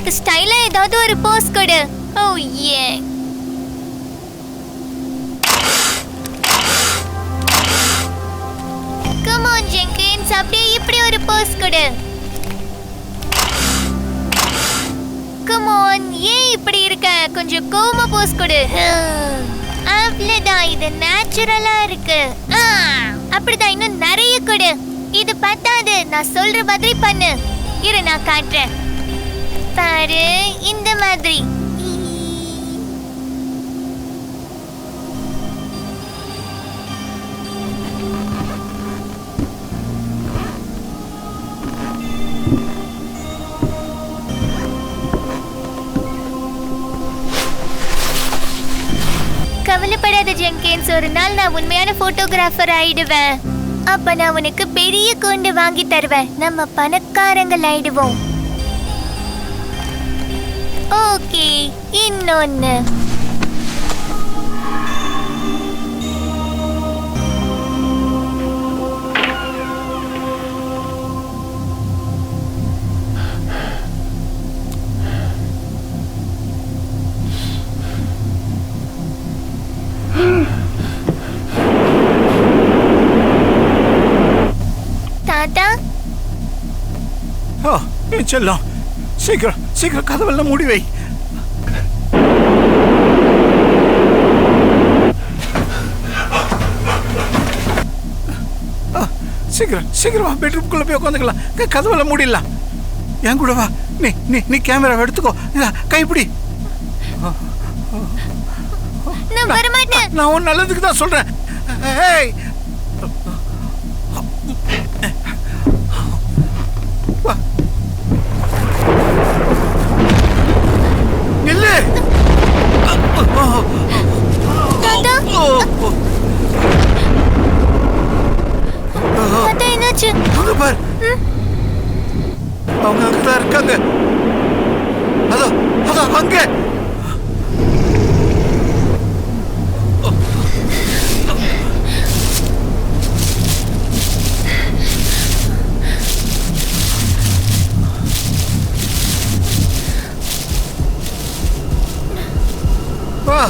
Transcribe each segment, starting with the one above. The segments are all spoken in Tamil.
எனக்கு ஸ்டைலா ஏதாவது ஒரு போஸ் கொடு. ஓ ஏ. கம் ஆன் ஜெங்கின்ஸ், அப்படியே இப்படி ஒரு போஸ் கொடு. கம் ஆன், ஏன் இப்படி இருக்க? கொஞ்சம் கோவமா போஸ் கொடு. அவ்வளவுதான், இது நேச்சுரலா இருக்கு. அப்படிதான், இன்னும் நிறைய கொடு. இது பத்தாது, நான் சொல்ற மாதிரி பண்ணு. இரு, நான் காட்டுறேன் பாரு, இந்த மாதிரி. கவலைப்படாத ஜெங்கின்ஸ், ஒரு நாள் நான் உண்மையான போட்டோகிராஃபர் ஆயிடுவேன். அப்ப நான் உனக்கு பெரிய கூண்டு வாங்கி தருவேன். நம்ம பணக்காரங்கள் ஆயிடுவோம். ஓகே, இன்னொன்னு. தாத்தா, செல்லம், சீக்கிரம் சீக்கிரம் கதவெல்லாம் மூடி வை. சீக்கிரம் சீக்கிரம் பெட்ரூம்குள்ள போய் உட்காந்துக்கலாம். கதவெல்லாம் மூடிடலாம். என் கூட வா. நீ நீ நீ கேமராவை எடுத்துக்கோ. கைப்பிடி. நான் வரமாட்டேன். நான் உன் நல்லதுக்கு தான் சொல்றேன். ஏய், நில்லு. என்னாச்சு? அங்க பார், அவங்க அங்கதான் இருக்காங்க. அதோ அதோ அங்க. வா.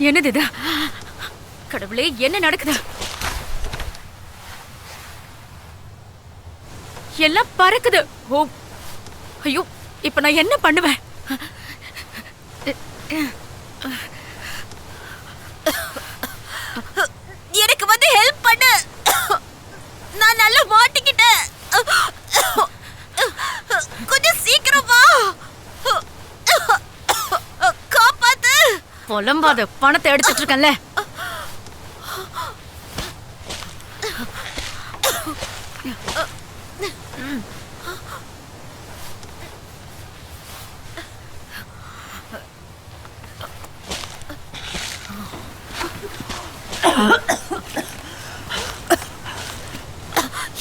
என்னது இது? கடவுளே, என்ன நடக்குது? எல்லாம் பறக்குது. ஓ ஐயோ, இப்ப நான் என்ன பண்ணுவேன்? எனக்கு வந்து ஹெல்ப் பண்ணு. நான் நல்லா மாட்டிக்கிட்டேன். கொஞ்சம் சீக்கிரம் வா. காப்பாத்து. புலம்பாத, பணத்தை எடுத்துட்டு இருக்கேன்ல.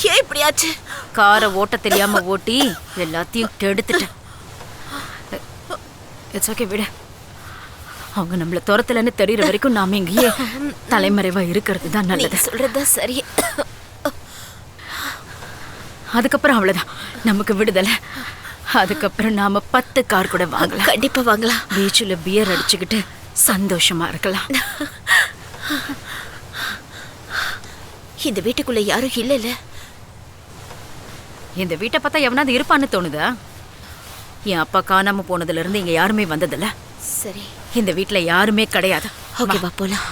ஏன் இப்படியாச்சு? காரை ஓட்ட தெரியாம ஓட்டி எல்லாத்தையும் கெடுத்துட்டேன். இட்ஸ் ஓகே, விட. அவங்க நம்மள துரத்தலன்னு தெரியற வரைக்கும் நாம இங்கேயே தலைமறைவா இருக்கிறது தான் நல்லது. சொல்றதா சரி. அதுக்கப்புறம் அவ்வளவுதான், நமக்கு விடுதலை. அதுக்கப்புறம் நாம 10 கார் கூட வாங்கலாம். கண்டிப்பா வாங்கலாம். பீச்சில் பியர் அடிச்சுக்கிட்டு சந்தோஷமா இருக்கலாம். இந்த வீட்டுக்குள்ள யாரும் இல்லைல்ல? இந்த வீட்டை பார்த்தா எவனாவது இருப்பான்னு தோணுதா? என் அப்பா காணாம போனதுல இருந்து இங்க யாருமே வந்ததில்ல. சரி, இந்த வீட்டுல யாருமே கிடையாது. ஓகேவா, போலாம்.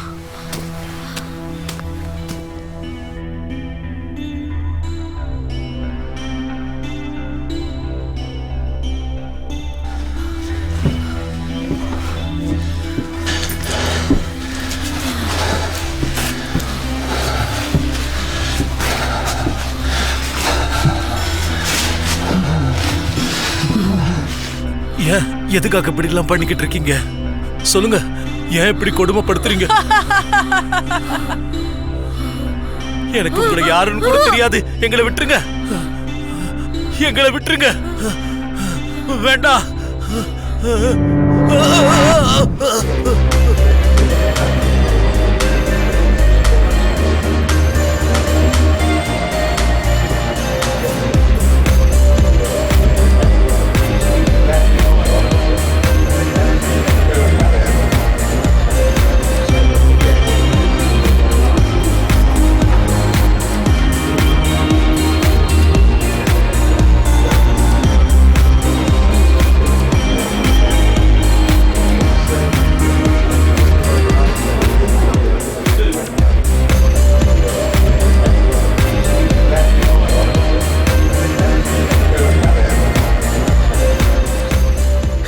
ஏன் எதுக்காக இப்படி எல்லாம் பண்ணிக்கிட்டு இருக்கீங்க? சொல்லுங்க, ஏன் இப்படி கொடுமைப்படுத்துறீங்க? எனக்கு உங்களை யாருன்னு கூட தெரியாது. எங்களை விட்டுருங்க, எங்களை விட்டுருங்க. வேண்டாம்.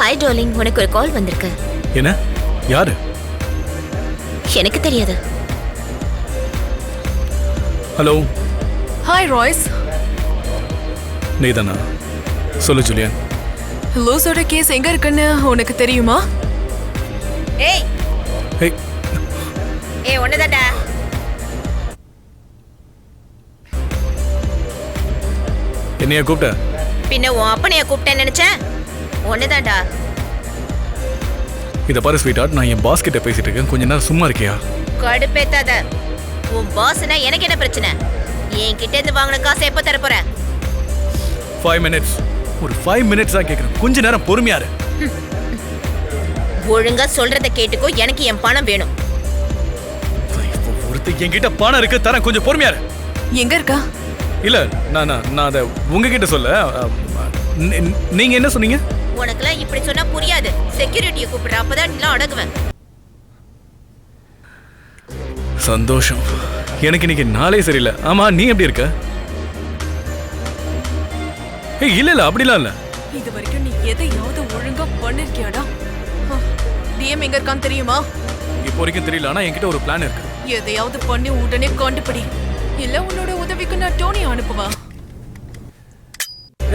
ஹாய் டார்லிங், உனக்கு ஒரு கால் வந்திருக்கு. என்ன? யாரு? எனக்கு தெரியாது. ஹலோ. Hi Royce. நீதானா? சொல்லு ஜூலியன். லூஸோட கேஸ் எங்க இருக்குன்னு உனக்கு தெரியுமா? ஏய் ஹே, ஏய், ஒண்ணுதான்டா. என்னைய கூப்பிட்ட? பின்ன உன் அப்பனைய கூப்பிட்டேன்னு நினைச்சேன். ஒண்ணுதான்டா. இதை பாரு ஸ்வீட் ஹார்ட், நான் என் பாஸ் கிட்ட பேசிட்டு இருக்கேன். கொஞ்ச நேரம் சும்மா இருக்கியா? கடுப்பேத்தாத. உன் பாஸ்னா எனக்கு என்ன பிரச்சனை? என் கிட்ட இருந்து வாங்கின காசை எப்ப தர போற? 5 minutes. ஒரு 5 minutes தான் கேட்குறேன். கொஞ்ச நேரம் பொறுமையா இரு. ஒழுங்கா சொல்றத கேட்டுக்கோ. எனக்கு என் பணம் வேணும். ஒருத்தர் என்கிட்ட பணம் இருக்கு, தரேன். கொஞ்சம் பொறுமையா இரு. எங்க இருக்கா? இல்ல, நான் அதை உங்ககிட்ட சொல்ல. நீங்க என்ன சொன்னீங்க? உனக்குலாம் இப்படி சொன்னா புரியாது. செக்யூரிட்டியை கூப்பிடுற, அப்பதான் நீலாம் அடங்குவேன். சந்தோஷம். எனக்கு இன்னைக்கு நாளே சரியில்லை. ஆமா, நீ எப்படி இருக்க? ஏய், இல்ல அப்படிலாம் இல்ல. இது வரைக்கும் நீ எதையாவது ஒழுங்கா பண்ணிருக்கியாடா? டிஎம் எங்க இருக்கான்னு தெரியுமா? இப்போ வரைக்கும் தெரியல, ஆனா என்கிட்ட ஒரு பிளான் இருக்கு. எதையாவது பண்ணி உடனே கண்டுபிடி. இல்ல உன்னோட உதவிக்கு நான் டோனி அனுப்புவா.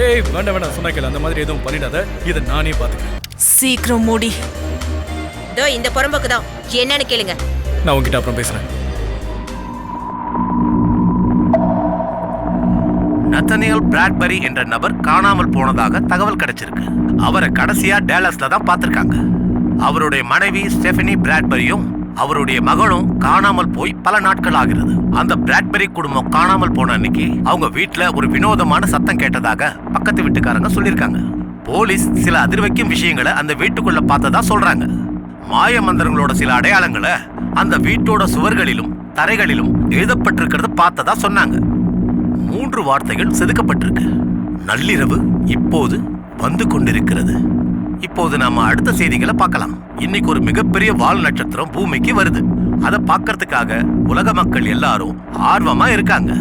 ஏய், வேண்டாம் சொன்னா கேளு. அந்த மாதிரி எதுவும் பண்ணிடாத. இதை நானே பாத்துக்கிறேன். சீக்கிரம் மூடி. இதோ இந்த புறம்போக்கு தான். என்னன்னு கேளுங்க. நான் உங்ககிட்ட அப்புறம் பேசுறேன். நத்தனியல் பிராட்பரி என்ற நபர் காணாமல் போனதாக தகவல் கிடைச்சிருக்கு. அவரை கடைசியா டேலஸ்ல தான் பார்த்திருக்காங்க. அவருடைய மனைவி ஸ்டெஃபனி பிராட்பரியும் அவருடைய மகளும் காணாமல் போய் பல நாட்கள் ஆகிறது. அந்த பிராட்பரி குடும்பம் காணாமல் போன அன்னைக்கு அவங்க வீட்டுல ஒரு வினோதமான சத்தம் கேட்டதாக பக்கத்து வீட்டுக்காரங்க சொல்லியிருக்காங்க. போலீஸ் சில அதிர்வைக்கும் விஷயங்களை அந்த வீட்டுக்குள்ள பார்த்ததா சொல்றாங்க. மாய மந்திரங்களோட சில அடையாளங்களை அந்த வீட்டோட சுவர்களிலும் தரைகளிலும் எழுதப்பட்டிருக்கிறத பார்த்ததா சொன்னாங்க. 3 வார்த்தைகள் செதுக்கப்பட்டிருக்கு. நள்ளிரவு இப்போது வந்து கொண்டிருக்கிறது. இப்போது நாம அடுத்த செய்திகளை பார்க்கலாம். இன்னைக்கு ஒரு மிகப்பெரிய வால் நட்சத்திரம் பூமிக்கு வருது. அதை பார்க்கறதுக்காக உலக மக்கள் எல்லாரும் ஆர்வமா இருக்காங்க.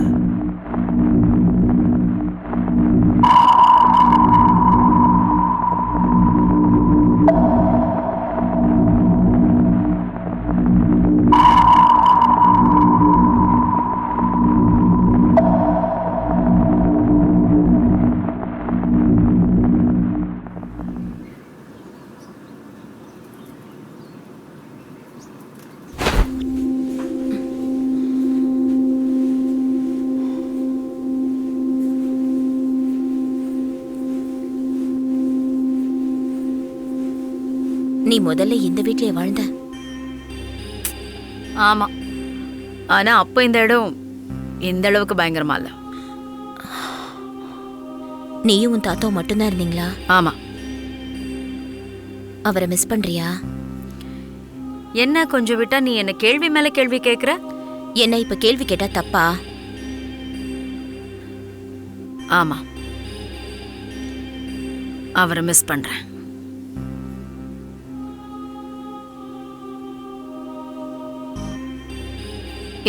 நீ முதல்ல இந்த வீட்லயே வாழ்ந்த? ஆமா, ஆனா அப்ப இந்த இடம் இந்த அளவுக்கு பயங்கரமா இல்ல. நீயும் உன் தாத்தாவும் மட்டும்தான் இருந்தீங்களா? ஆமா. அவரை மிஸ் பண்றியா? என்ன கொஞ்சம் விட்டா நீ என்ன கேள்வி மேல கேள்வி கேக்குற? என்ன இப்ப கேள்வி கேட்டா தப்பா? ஆமா, அவரை மிஸ் பண்றேன்.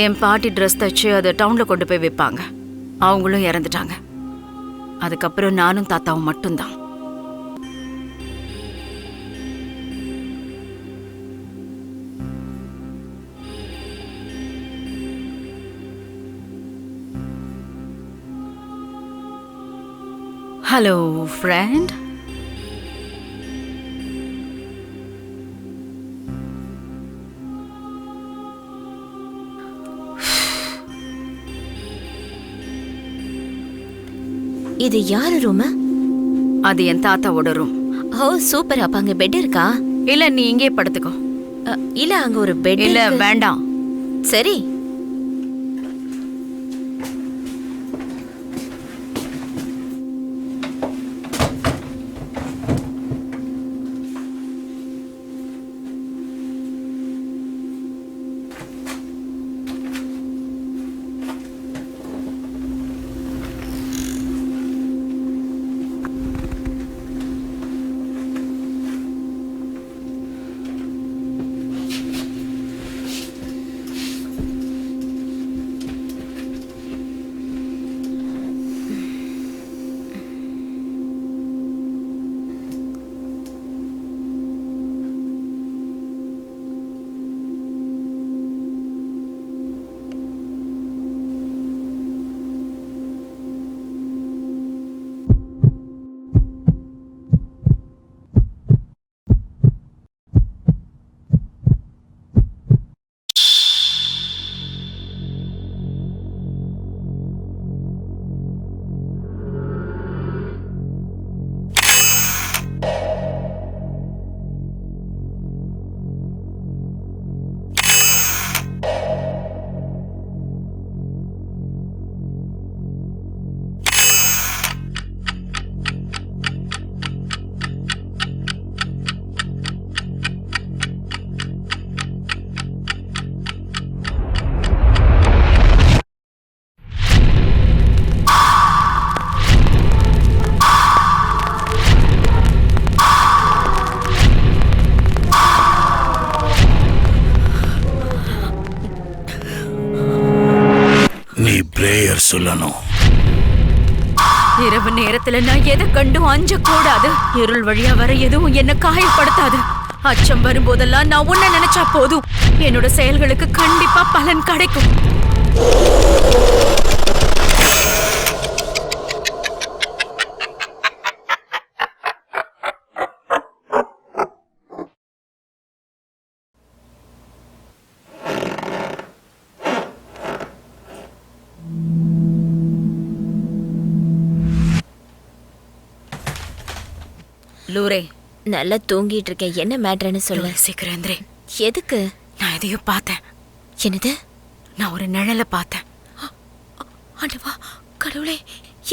என் பாட்டி ட்ரெஸ் தச்சு அதை டவுன்ல கொண்டு போய் வைப்பாங்க. அவங்களும் இறந்துட்டாங்க. அதுக்கப்புறம் நானும் தாத்தாவும் மட்டும்தான். Hello friend. இது யாரு ரூம்? அது என் தாத்தாவோட ரூம். ஓ சூப்பர். அப்ப அங்க பெட் இருக்கா? இல்ல நீ இங்கே படுத்துக்கோ. இல்ல அங்க ஒரு பெட் இல்ல வேண்டாம். சரி. சொல்லணும். இரவு நேரத்துல நான் எதை கண்டும் அஞ்ச கூடாது. இருள் வழியா வர எதுவும் என்ன காயப்படுத்தாது. அச்சம் வரும்போதெல்லாம் நான் உன்னை நினைச்சா போதும். என்னோட செயல்களுக்கு கண்டிப்பா பலன் கிடைக்கும். லூரே, நல்லா தூங்கிட்டு இருக்கேன். என்ன மேட்டர்னு சொல்லு. சீக்கிரேந்திரே. எதுக்கு? நான் எதையோ பார்த்தேன். என்னது? நான் ஒரு நிழலை பார்த்தேன். ஆண்டவா கடவுளே,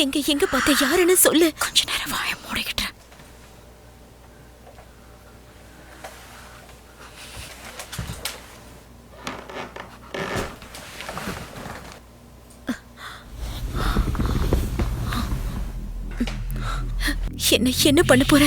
எங்க எங்க பார்த்த? யாருன்னு சொல்லு. கொஞ்ச நேரம் வாயை மூடிக்கிட்டேன். என்ன பண்ண போற?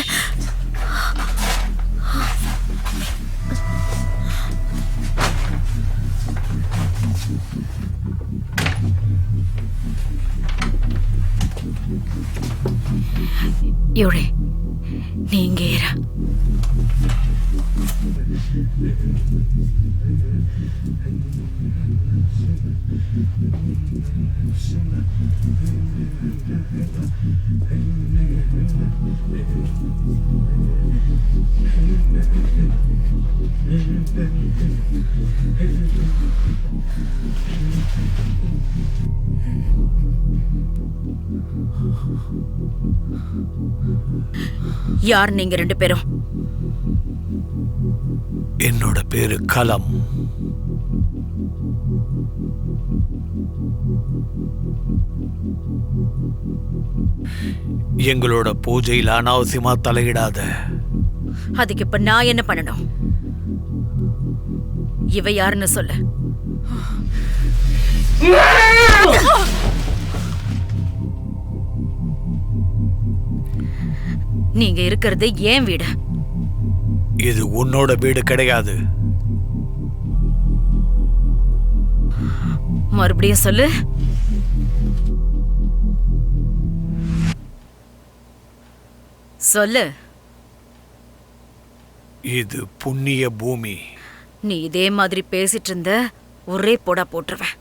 யோரே, நீங்க ஏற. யார் நீங்க ரெண்டு பேரும்? என்னோட பேரு கலம். எங்களோட பூஜையில அனாவசியமா தலையிடாத. அதுக்கு இப்ப நான் என்ன பண்ணணும்? இவ யாருன்னு சொல்லு. நீங்க இருக்கிறது ஏன் வீடு? இது உன்னோட வீடு கிடையாது. மறுபடியும் சொல்லு. சொல்லு. இது புண்ணிய பூமி. நீ இதே மாதிரி பேசிட்டு இருந்த ஒரே போடா போட்டுருவேன்.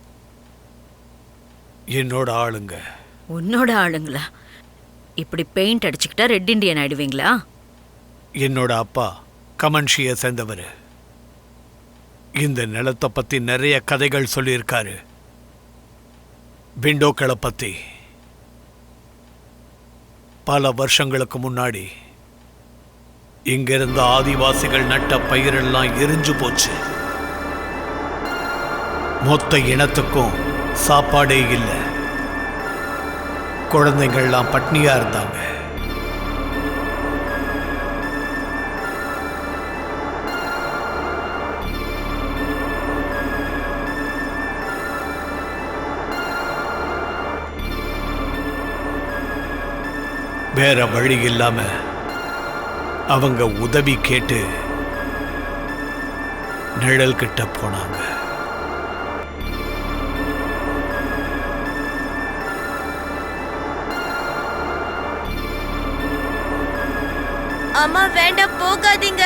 என்னோட ஆளுங்க. உன்னோட ஆளுங்களா? இப்படி பெயிண்ட் அடிச்சுக்கிட்டா ரெட் இண்டியன் ஆயிடுவீங்களா? என்னோட அப்பா கமன்ஷியை சேர்ந்தவர். இந்த நிலத்தை பத்தி நிறைய கதைகள் சொல்லியிருக்காரு. விண்டோக்களை பத்தி. பல வருஷங்களுக்கு முன்னாடி இங்கிருந்த ஆதிவாசிகள் நட்ட பயிரெல்லாம் எரிஞ்சு போச்சு. மொத்த இனத்துக்கும் சாப்பாடே இல்லை. குழந்தைங்கள்லாம் பட்னியா இருந்தாங்க. வேற வழி இல்லாம அவங்க உதவி கேட்டு நிழல் கிட்ட போனாங்க. அம்மா வேண்டாம், போகாதீங்க.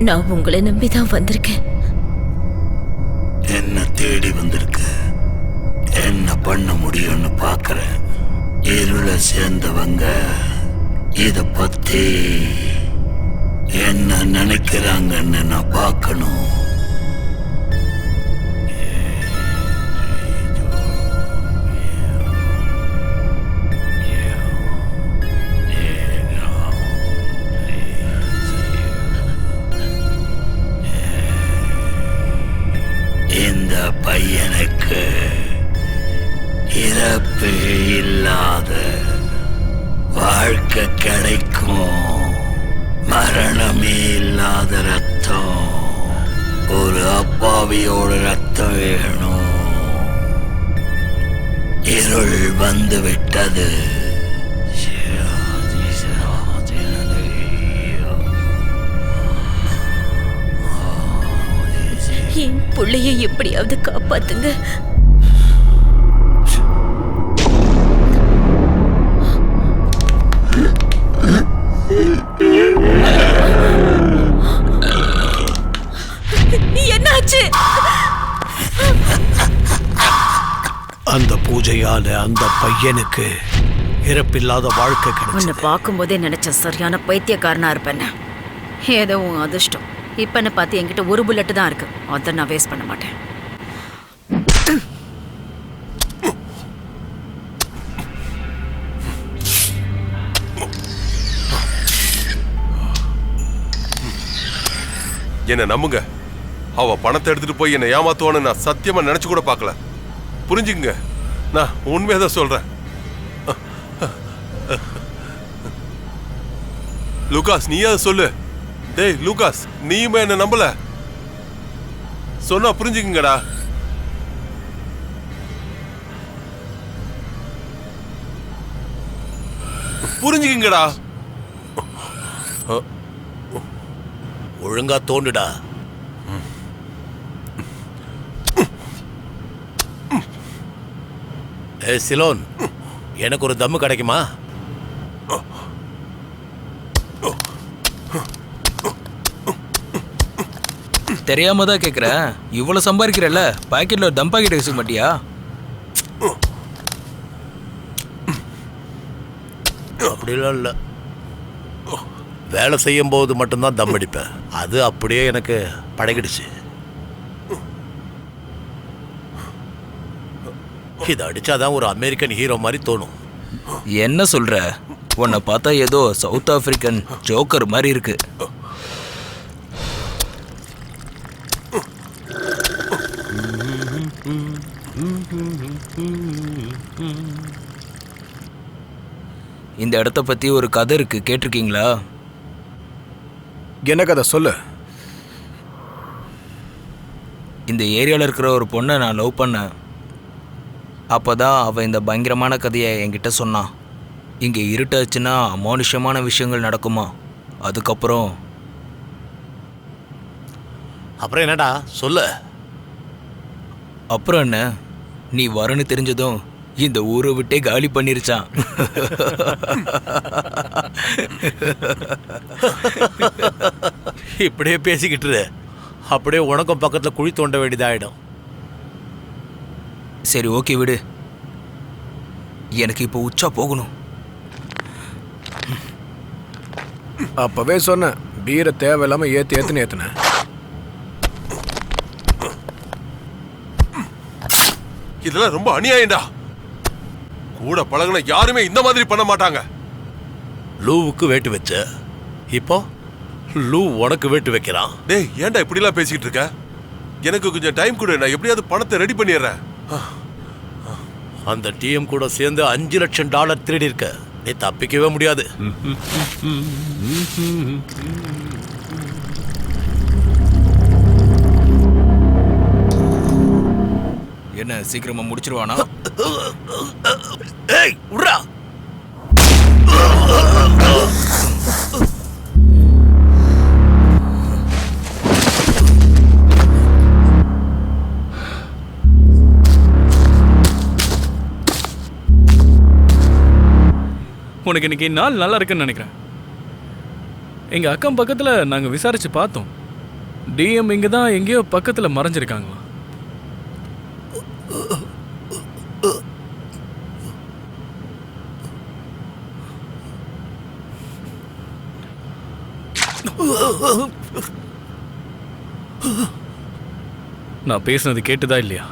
நான் உங்களை நம்பிதான் வந்திருக்கேன். என்ன தேடி வந்திருக்க? என்ன பண்ண முடியும்னு பாக்குறேன். இருளை சேர்ந்தவங்க இத பத்தி என்ன நினைக்கிறாங்கன்னு நான் பார்க்கணும். இந்த பையனுக்கு இறப்பு இல்லாத வாழ்க்கை கிடைக்கும். மரணமே இல்லாத ரத்தம். ஒரு அப்பாவியோட ரத்தம் வேணும். இருள் வந்து விட்டது. என் புள்ளைய எப்படியாவது காப்பாத்துங்க. என்னாச்சு? அந்த பூஜையால அந்த பையனுக்கு இறப்பில்லாத வாழ்க்கை கிடைச்சது. உன்னை பார்க்கும்போதே நினைச்சேன் சரியான பைத்தியக்காரனா இருப்பேன்னு. ஏதோ உன் அதிர்ஷ்டம். இப்ப என்ன பார்த்து என்கிட்ட ஒரு புல்லட் தான் இருக்கு. அதை நான் வேஸ்ட் பண்ண மாட்டேன். என்ன நம்புங்க, அவ பணத்தை எடுத்துட்டு போய் என்னை ஏமாத்துவான்னு நான் சத்தியமா நினைச்சு கூட பார்க்கல. புரிஞ்சுக்குங்க, நான் உண்மையதான் சொல்றேன். லூகாஸ், நீயா சொல்லு. டேய் லூகாஸ், நீயுமே என்ன நம்பல? சொன்னா புரிஞ்சுக்குங்கடா. புரிஞ்சுக்குங்கடா. ஒழுங்கா தோண்டுடா. சிலோன், எனக்கு ஒரு தம்மு கிடைக்குமா? தெரியாம தான் கேட்குறேன். இவ்வளோ சம்பாதிக்கிறல்ல, பாக்கெட்டில் ஒரு தம் பாக்கெட் வச்சுக்க மாட்டியா? அப்படிலாம் இல்லை. வேலை செய்யும் போது மட்டும்தான் தம் அடிப்பேன். அது அப்படியே எனக்கு பழகிடுச்சு. இதை அடிச்சாதான் ஒரு அமெரிக்கன் ஹீரோ மாதிரி தோணும். என்ன சொல்ற? உன்னை பார்த்தா ஏதோ சவுத் ஆப்பிரிக்கன் ஜோக்கர் மாதிரி இருக்கு. இந்த இடத்த பத்தி ஒரு கதை இருக்கு, கேட்டிருக்கீங்களா? என்ன கதை சொல்லு. இந்த ஏரியாவில் இருக்கிற ஒரு பொண்ணை நான் லவ் பண்ணேன். அப்போதான் அவள் இந்த பயங்கரமான கதையை என்கிட்ட சொன்னான். இங்கே இருட்டாச்சுன்னா அமானுஷ்யமான விஷயங்கள் நடக்குமா. அதுக்கப்புறம் அப்புறம் என்னடா சொல்லு. அப்புறம் என்ன, நீ வரன்னு தெரிஞ்சதும் இந்த ஊரை விட்டே காலி பண்ணிருச்சான். இப்படியே பேசிக்கிட்டு அப்படியே உனக்கும் பக்கத்தில் குழி தோண்ட வேண்டியதாயிடும். சரி ஓகே விடு, எனக்கு இப்போ உச்சா போகணும். அப்பவே சொன்னேன், பீரை தேவையில்லாம ஏத்துன்னு ஏத்துனேன். இதெல்லாம் ரொம்ப அநியாயம்டா. கூட பழகுன யாருமே இந்த மாதிரி பண்ண மாட்டாங்க. லூவுக்கு வேட்டு வச்ச, இப்போ லூ உனக்கு வேட்டு வைக்கிறான். டேய், ஏன்டா இப்படிலாம் பேசிக்கிட்டு இருக்க? எனக்கு கொஞ்சம் டைம் கொடு, நான் எப்படியாவது பணத்தை ரெடி பண்ணிடுறேன். அந்த டிஎம் கூட சேர்ந்து $5 லட்சம் திருடி இருக்க, நீ தப்பிக்கவே முடியாது. என்ன சீக்கிரமா முடிச்சிருவானா? ஏய் உட்ரா. உனக்கு இன்னைக்கு நாள் நல்லா இருக்குன்னு நினைக்கிறேன். எங்க அக்கம் பக்கத்துல நாங்க விசாரிச்சு பார்த்தோம். டிஎம் இங்க தான் எங்கேயோ பக்கத்துல மறைஞ்சிருக்காங்களா. நான் பேசுனது கேட்டுதா இல்லையா?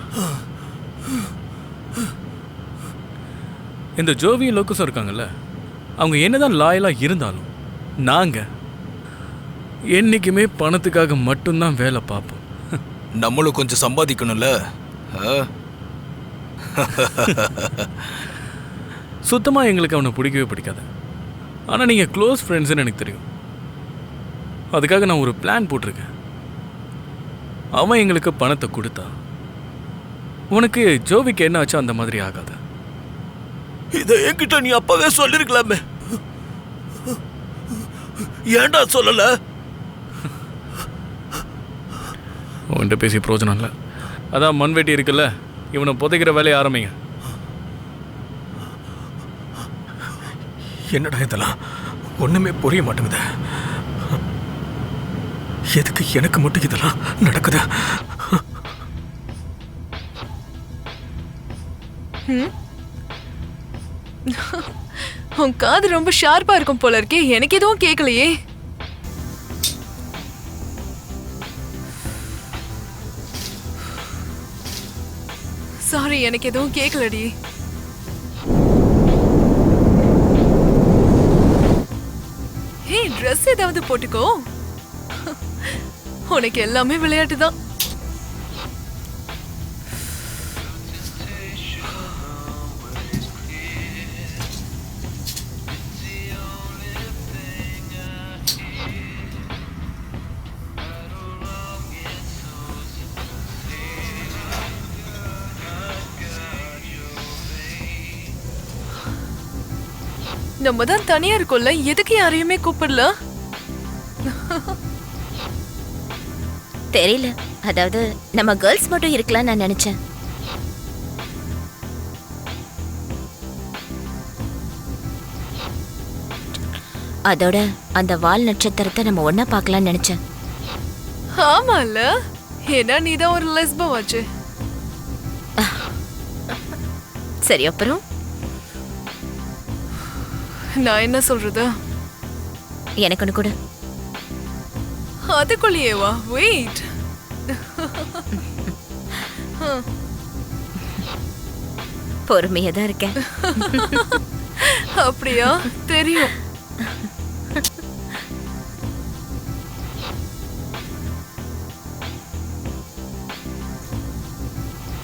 இந்த ஜோவியும் லோக்கஸும் இருக்காங்கல்ல, அவங்க என்னதான் லாயலா இருந்தாலும் நாங்க என்னைக்குமே பணத்துக்காக மட்டும்தான் வேலை பார்ப்போம். நம்மளும் கொஞ்சம் சம்பாதிக்கணும்ல. சுத்தமாக எங்களுக்கு அவனை பிடிக்கவே பிடிக்காது. ஆனால் நீங்கள் க்ளோஸ் ஃப்ரெண்ட்ஸ்ன்னு எனக்கு தெரியும். அதுக்காக நான் ஒரு பிளான் போட்டிருக்கேன். அவன் எங்களுக்கு பணத்தை கொடுத்தா உனக்கு ஜோவிக்கு என்ன ஆச்சோ அந்த மாதிரி ஆகாது. இதை என்கிட்ட நீ அப்பவே சொல்லிருக்கலாமே, ஏன்டா சொல்லல? உன்கிட்ட பேசி பிரோஜனம் இல்லை. அதான் மண்வெட்டி இருக்குல்ல, இவனை புதைக்கிற வேலையை ஆரம்பிங்க. என்னடா இதெல்லாம் ஒண்ணுமே புரிய மாட்டேங்குது. எதுக்கு எனக்கு மட்டும் இதெல்லாம் நடக்குது? உன் காது ரொம்ப ஷார்ப்பா இருக்கும் போல இருக்கே. எனக்கு எதுவும் கேட்கலையே. சாரி, எனக்கு எதுவும் கேட்கலடி. ஹே, ட்ரெஸ் ஏதாவது போட்டுக்கோ. உனக்கு எல்லாமே விளையாட்டு தான். நம்ம தான் தனியா இருக்கோம்ல, எதுக்கு யாரையுமே கூப்பிடல? தெரியல, அதாவது நம்ம கேர்ள்ஸ் மட்டும் இருக்கலாம் நான் நினைச்சேன். அதோட அந்த வால் நட்சத்திரத்தை நம்ம ஒன்னா பார்க்கலாம்னு நினைச்சேன். ஆமால, ஏன்னா நீதான் ஒரு லெஸ்பம் ஆச்சு. சரி, அப்புறம் நான் என்ன சொல்றது? எனக்கு ஒண்ணு கூட. அதுக்குள்ளேயேவா? வெயிட். பொறுமையா தான் இருக்கேன். அப்படியா? தெரியும்.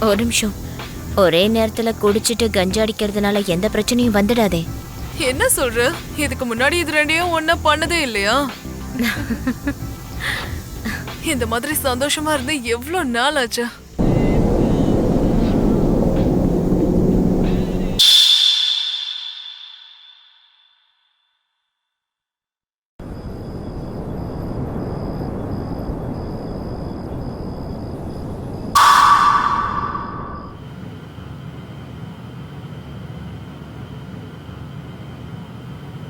ஒரு நிமிஷம். ஒரே நேரத்துல குடிச்சிட்டு கஞ்சா அடிக்கிறதுனால எந்த பிரச்சனையும் வந்துடாதே. என்ன சொல்ற? இதுக்கு முன்னாடி இது ரெண்டையும் ஒன்னா பண்ணதே இல்லையா? இந்த மாதிரி சந்தோஷமா இருந்து எவ்வளவு நாள் ஆச்சு?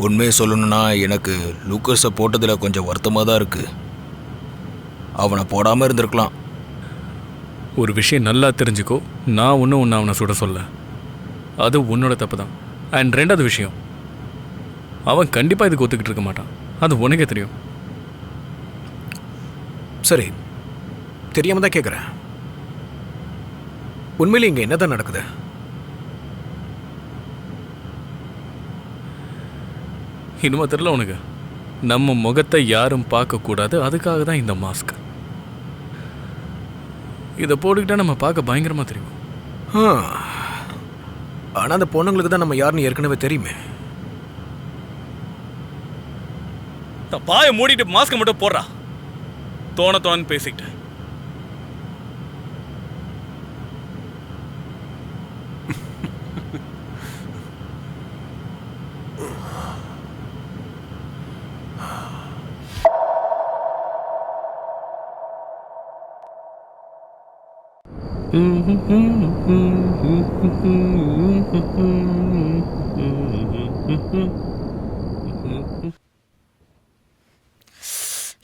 உண்மையை சொல்லணும்னா எனக்கு லூக்கஸை போட்டதில் கொஞ்சம் வருத்தமாக தான் இருக்குது. அவனை போடாமல் இருந்திருக்கலாம். ஒரு விஷயம் நல்லா தெரிஞ்சுக்கோ, நான் ஒன்று அவனை சுட சொல்ல, அது உன்னோட தப்பு தான். அண்ட் ரெண்டாவது விஷயம், அவன் கண்டிப்பாக இதுக்கு ஒத்துக்கிட்டு இருக்க மாட்டான், அது உனக்கே தெரியும். சரி, தெரியாம தான் கேட்குறேன். உண்மையிலே இங்கே என்னதான் நடக்குது? இனிமே தெரியல உனக்கு. நம்ம முகத்தை யாரும் பார்க்கக்கூடாது, அதுக்காக தான் இந்த மாஸ்க். இதை போட்டுக்கிட்டா நம்ம பார்க்க பயங்கரமாக தெரியும். ஆனால் அந்த பொண்ணுங்களுக்கு தான் நம்ம யாருன்னு ஏற்கனவே தெரியுமே. பாயை மூடிட்டு மாஸ்க் மட்டும் போடுறா. தோணன்னு பேசிக்கிட்டு.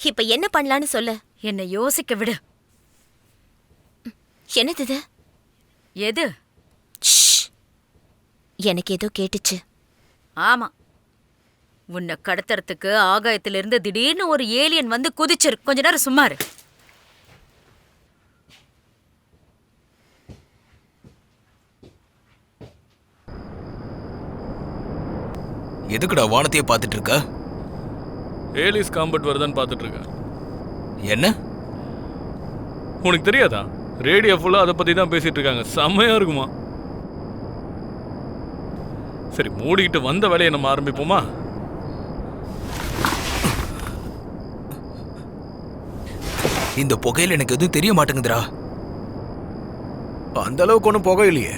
இப்ப என்ன பண்ணலான்னு சொல்ல. என்னை யோசிக்க விடு. என்னது? எது? எனக்கு ஏதோ கேட்டுச்சு. ஆமா, உன்னை கடத்துறதுக்கு ஆகாயத்திலிருந்து திடீர்னு ஒரு ஏலியன் வந்து குதிச்சிரு. கொஞ்ச நேரம் சும்மாரு. எதுக்குடா வானத்தையே பார்த்துட்டு இருக்க? ஏலிஸ் காம்பட் வருதான்னு பார்த்துட்டு இருக்க. என்ன உனக்கு தெரியாதா? ரேடியோ ஃபுல்லாக அதை பற்றி தான் பேசிட்டு இருக்காங்க. செம்மையா இருக்குமா? சரி, மூடிக்கிட்டு வந்த வேலையை நம்ம ஆரம்பிப்போமா? இந்த புகையில் எனக்கு எதுவும் தெரிய மாட்டேங்குதுடா. அந்த அளவுக்கு ஒன்றும் புகை இல்லையே.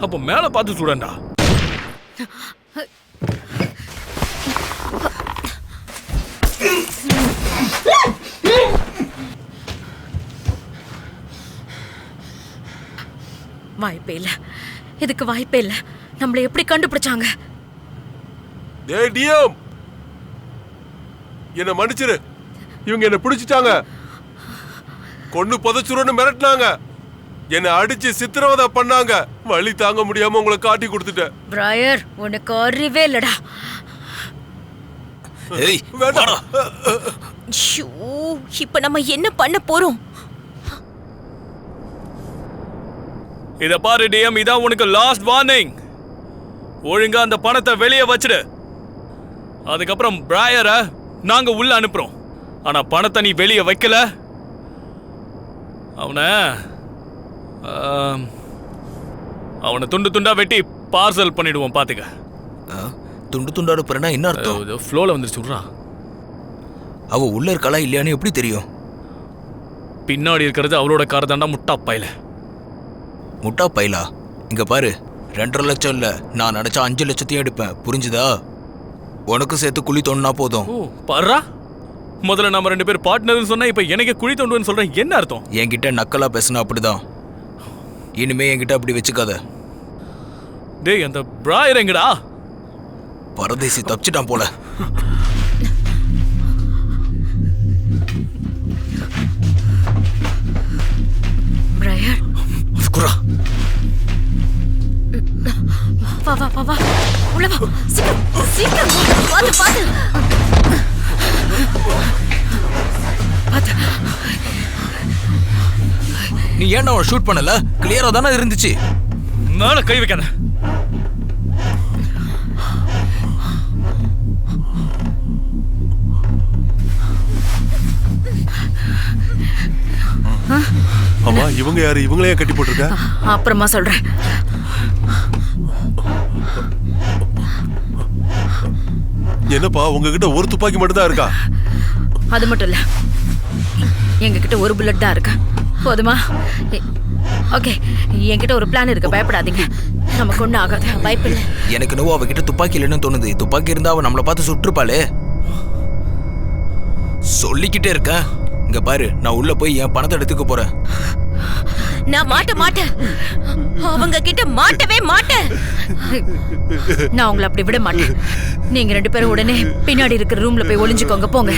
அப்போ மேலே பார்த்து சுடண்டா. வாய்ப்பே இல்ல, இதுக்கு வாய்ப்பே இல்ல. நம்மளை எப்படி கண்டுபிடிச்சாங்க? என்ன மன்னிச்சிரு, இவங்க என்ன பிடிச்சிட்டாங்க. கொன்னு புதைச்சுருன்னு மிரட்டினாங்க. என்ன அடிச்சு சித்திரவதை பண்ணாங்க. வலி தாங்க முடியாம உங்களை காட்டி கொடுத்துட்டேன். பிராயர், உனக்கு அறிவே இல்லடா. இப்ப நம்ம என்ன பண்ண போறோம்? இத பாரு டிஎம், இதான் உனக்கு லாஸ்ட் வார்னிங். ஒழுங்கா அந்த பணத்தை வெளியே வச்சிடு. அதுக்கப்புறம் பிராயரை நாங்க உள்ள அனுப்புறோம். ஆனா பணத்தை நீ வெளியே வைக்கல, அவனை துண்டு துண்டா வெட்டி பார்சல் பண்ணிடுவோம். பாத்துக்க. துண்டு துண்டா இருப்பா என்ன அர்த்தம்? ஃப்ளோல வந்து சொல்றா. அவ உள்ள இருக்காளா இல்லையான்னு எப்படி தெரியும்? பின்னாடி இருக்கிறது அவளோட கார் தாண்டா. முட்டா பையல. முட்டா பையலா? இங்க பாரு, 2.5 லட்சம் இல்ல, நான் நினைச்சா 5 லட்சத்தையும் எடுப்பேன். புரிஞ்சுதா? உனக்கு சேர்த்து குழி தோண்டினா போதும். பாரா, முதல்ல நம்ம 2 பேர் பார்ட்னர்னு சொன்னா இப்ப எனக்கு குழி தோண்டுன்னு சொல்றேன். என்ன அர்த்தம்? என்கிட்ட நக்கலா பேசினா அப்படிதான். இனிமே என்கிட்ட அப்படி வச்சுக்காத. டேய், அந்த பிராயர் எங்கடா? பரதேசி தப்பிச்சிட்டான் போல. பிராயர், குரா, வா வா வா வா, உள்ள வா, சீக்கிரம் சீக்கிரம், பாத்து பாத்து பாத்து. நீ ஏன் அவன் ஷூட் பண்ணல? கிளியரா தானே இருந்துச்சு. மேல கை வைக்காத. அம்மா, இவங்க யாரு? இவங்களையே கட்டி போட்டிருக்க? அப்புறமா சொல்றேன். என்னப்பா, உங்ககிட்ட ஒரு துப்பாக்கி மட்டும் தான் இருக்கா? அது மட்டும் இல்ல, எங்ககிட்ட ஒரு புல்லட் தான் இருக்கு. போதுமா? ஓகே, என்கிட்ட ஒரு பிளான் இருக்கு. பயப்படாதீங்க, நமக்கு ஒன்றும் ஆகாது. பயப்படல. எனக்கு என்னவோ அவகிட்ட துப்பாக்கி இல்லைன்னு தோணுது. துப்பாக்கி இருந்தா அவ நம்மளை பார்த்து சுட்டுருப்பாளே. சொல்லிக்கிட்டே இருக்கேன். இங்க பாரு, நான் உள்ள போய் என் பணத்தை எடுத்துக்க போறேன். நான் மாட்டேன். அவங்க கிட்ட மாட்டவே மாட்டேன். நான் உங்களை அப்படி விட மாட்டேன். நீங்க 2 பேரும் உடனே பின்னாடி இருக்கிற ரூம்ல போய் ஒளிஞ்சுக்கோங்க. போங்க.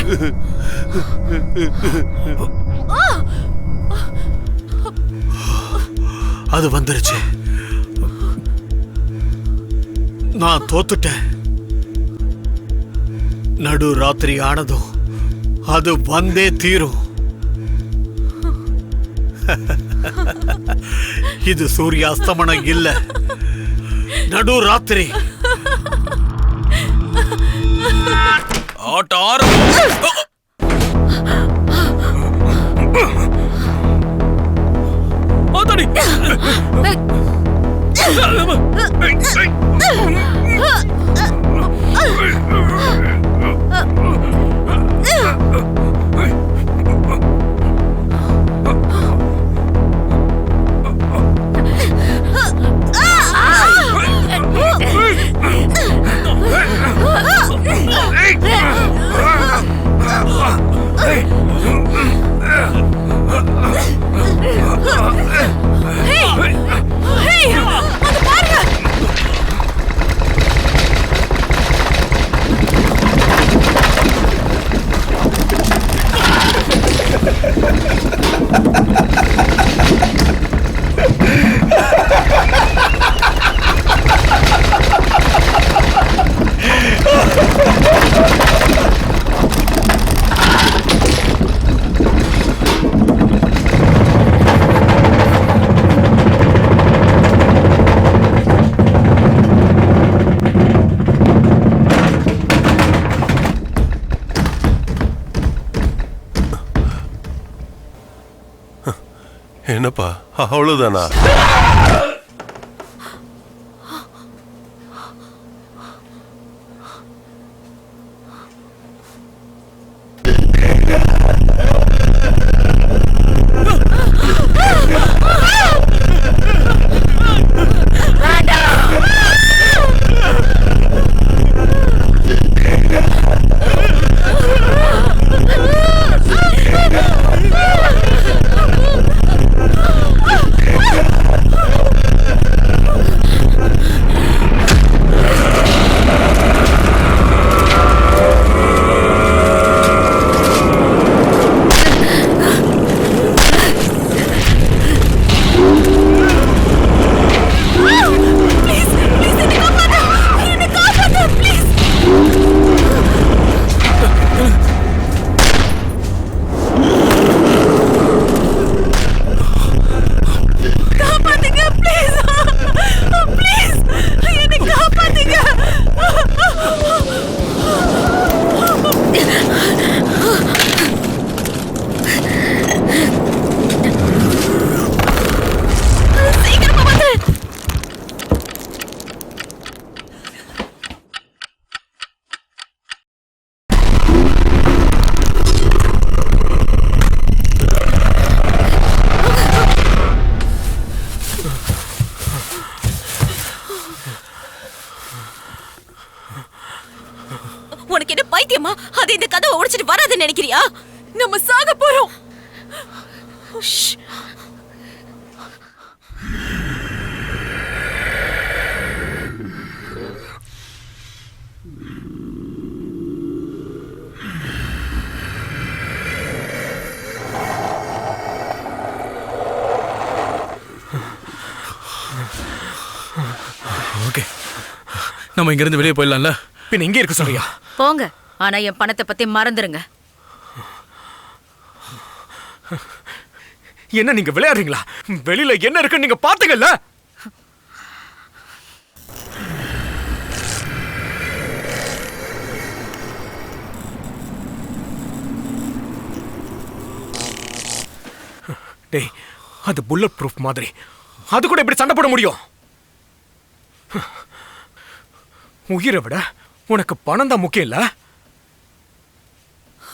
அது வந்துருச்சு. நான் தோத்துட்டேன். நடு ராத்திரி ஆனதும் அது வந்தே தீரும். இது சூரியாஸ்தமனம் இல்ல, நடு ராத்திரி. என்னப்பா, அவ்வளவுதானா? அது இந்த கதவை உடைச்சிட்டு வராதுன்னு நினைக்கிறியா? நம்ம சாக போறோம். ஓகே, நம்ம இங்கிருந்து வெளியே போயிடலாம்ல? பின் இங்கே இருக்க சொல்றியா? போங்க, ஆனா என் பணத்தை பத்தி மறந்துருங்க. என்ன நீங்க விளையாடுறீங்களா? வெளியில என்ன இருக்குன்னு நீங்க பாத்தீங்கல்ல? டேய், அது புல்லட் ப்ரூஃப் மாதிரி. அது கூட இப்படி சண்டை போட முடியும்? உயிரை விட உனக்கு பணம் தான் முக்கியம் இல்ல?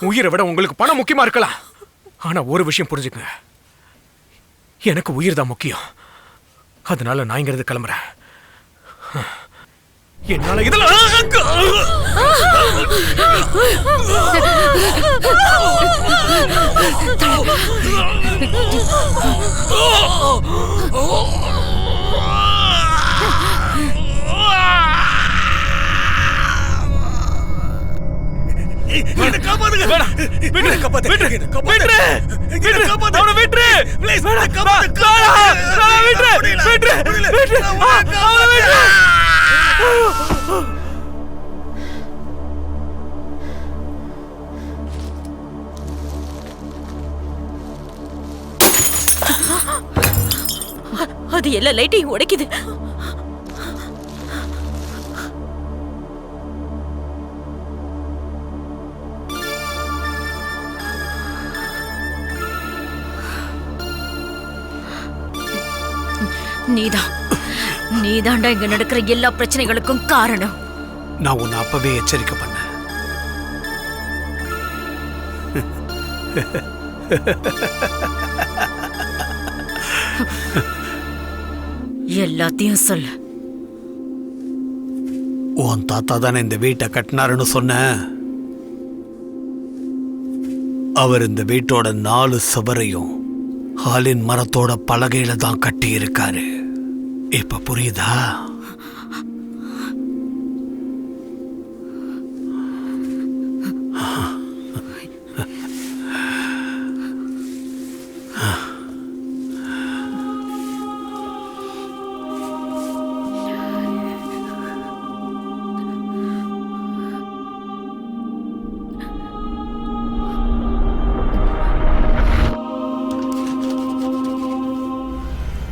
உயிரை விட உங்களுக்கு பணம் முக்கியமா இருக்கலாம். ஆனா ஒரு விஷயம் புரிஞ்சுக்கங்க, எனக்கு உயிர் தான் முக்கியம். அதனால நான் இங்கிருந்து கிளம்புறேன். என்னால இதெல்லாம் அது எல்லா லைட்டையும் உடைக்குது. நீதாண்டா இங்க நடக்கிற எல்லா பிரச்சனைகளுக்கும் காரணம். நான் உன்னை அப்பவே எச்சரிக்கை பண்ணேன். எல்லாத்தையும் சொல்லு. உன் தாத்தா தானே இந்த வீட்டை கட்டினாருன்னு சொன்ன. அவர் இந்த வீட்டோட 4 சுவரையும் ஆலின் மரத்தோட பலகையில தான் கட்டி இருக்காரு. இப்ப புரியுதா?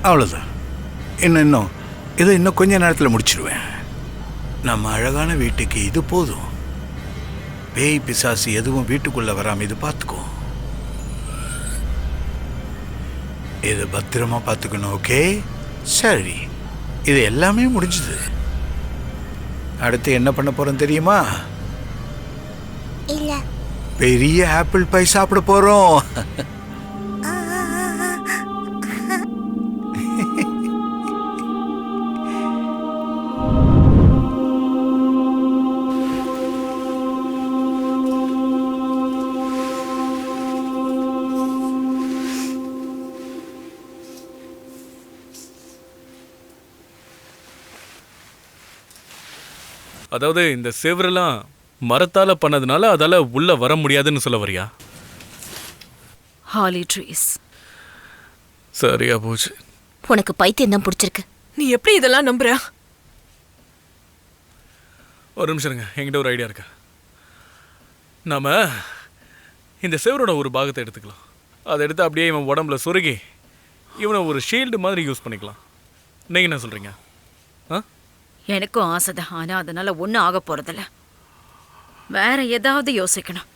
அவ்வளோதான். இன்னும் இதை இன்னும் கொஞ்ச நேரத்தில் முடிச்சிடுவேன். நம்ம அழகான வீட்டுக்கு இது போதும். பேய் பிசாசு எதுவும் வீட்டுக்குள்ள வராம இது பார்த்துக்கோ. இது பத்திரமா பார்த்துக்கணும். ஓகே, சரி. இது எல்லாமே முடிஞ்சுது. அடுத்து என்ன பண்ண போறோம் தெரியுமா? இல்ல. பெரிய ஆப்பிள் பை சாப்பிட போறோம். அதாவது இந்த செவரெல்லாம் மரத்தால பண்ணதுனால அதால உள்ள வர முடியாதுன்னு சொல்ல வரியா? ஹாலி ட்ரீஸ். சரியா போச்சு. உனக்கு பைத்தியம் தான் பிடிச்சிருக்கு. நீ எப்படி இதெல்லாம் நம்புற? ஒரு நிமிஷம் இருங்க, என்கிட்ட ஒரு ஐடியா இருக்கு. நாம இந்த செவரோட ஒரு பாகத்தை எடுத்துக்கலாம். அதை எடுத்து அப்படியே இவன் உடம்புல சொருகி இவனை ஒரு ஷீல்டு மாதிரி யூஸ் பண்ணிக்கலாம். நீங்க என்ன சொல்றீங்க? எனக்கும் ஆசைதான், ஆனா அதனால ஒன்றும் ஆக போறதில்ல. வேற ஏதாவது யோசிக்கணும்.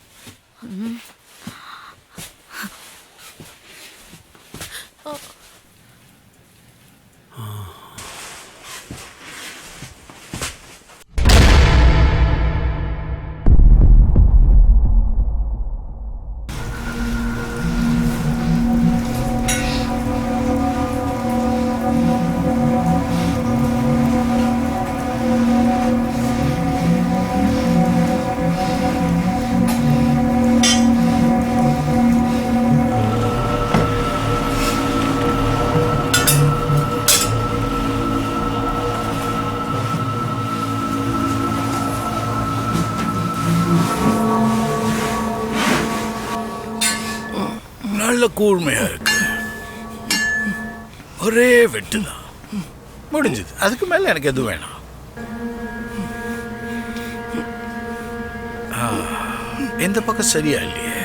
கூர்மையா இருக்கு. ஒரே வெட்டுதான் முடிஞ்சது. அதுக்கு மேல எனக்கு எதுவும் வேணாம். இந்த பக்கம் சரியா இல்லையே.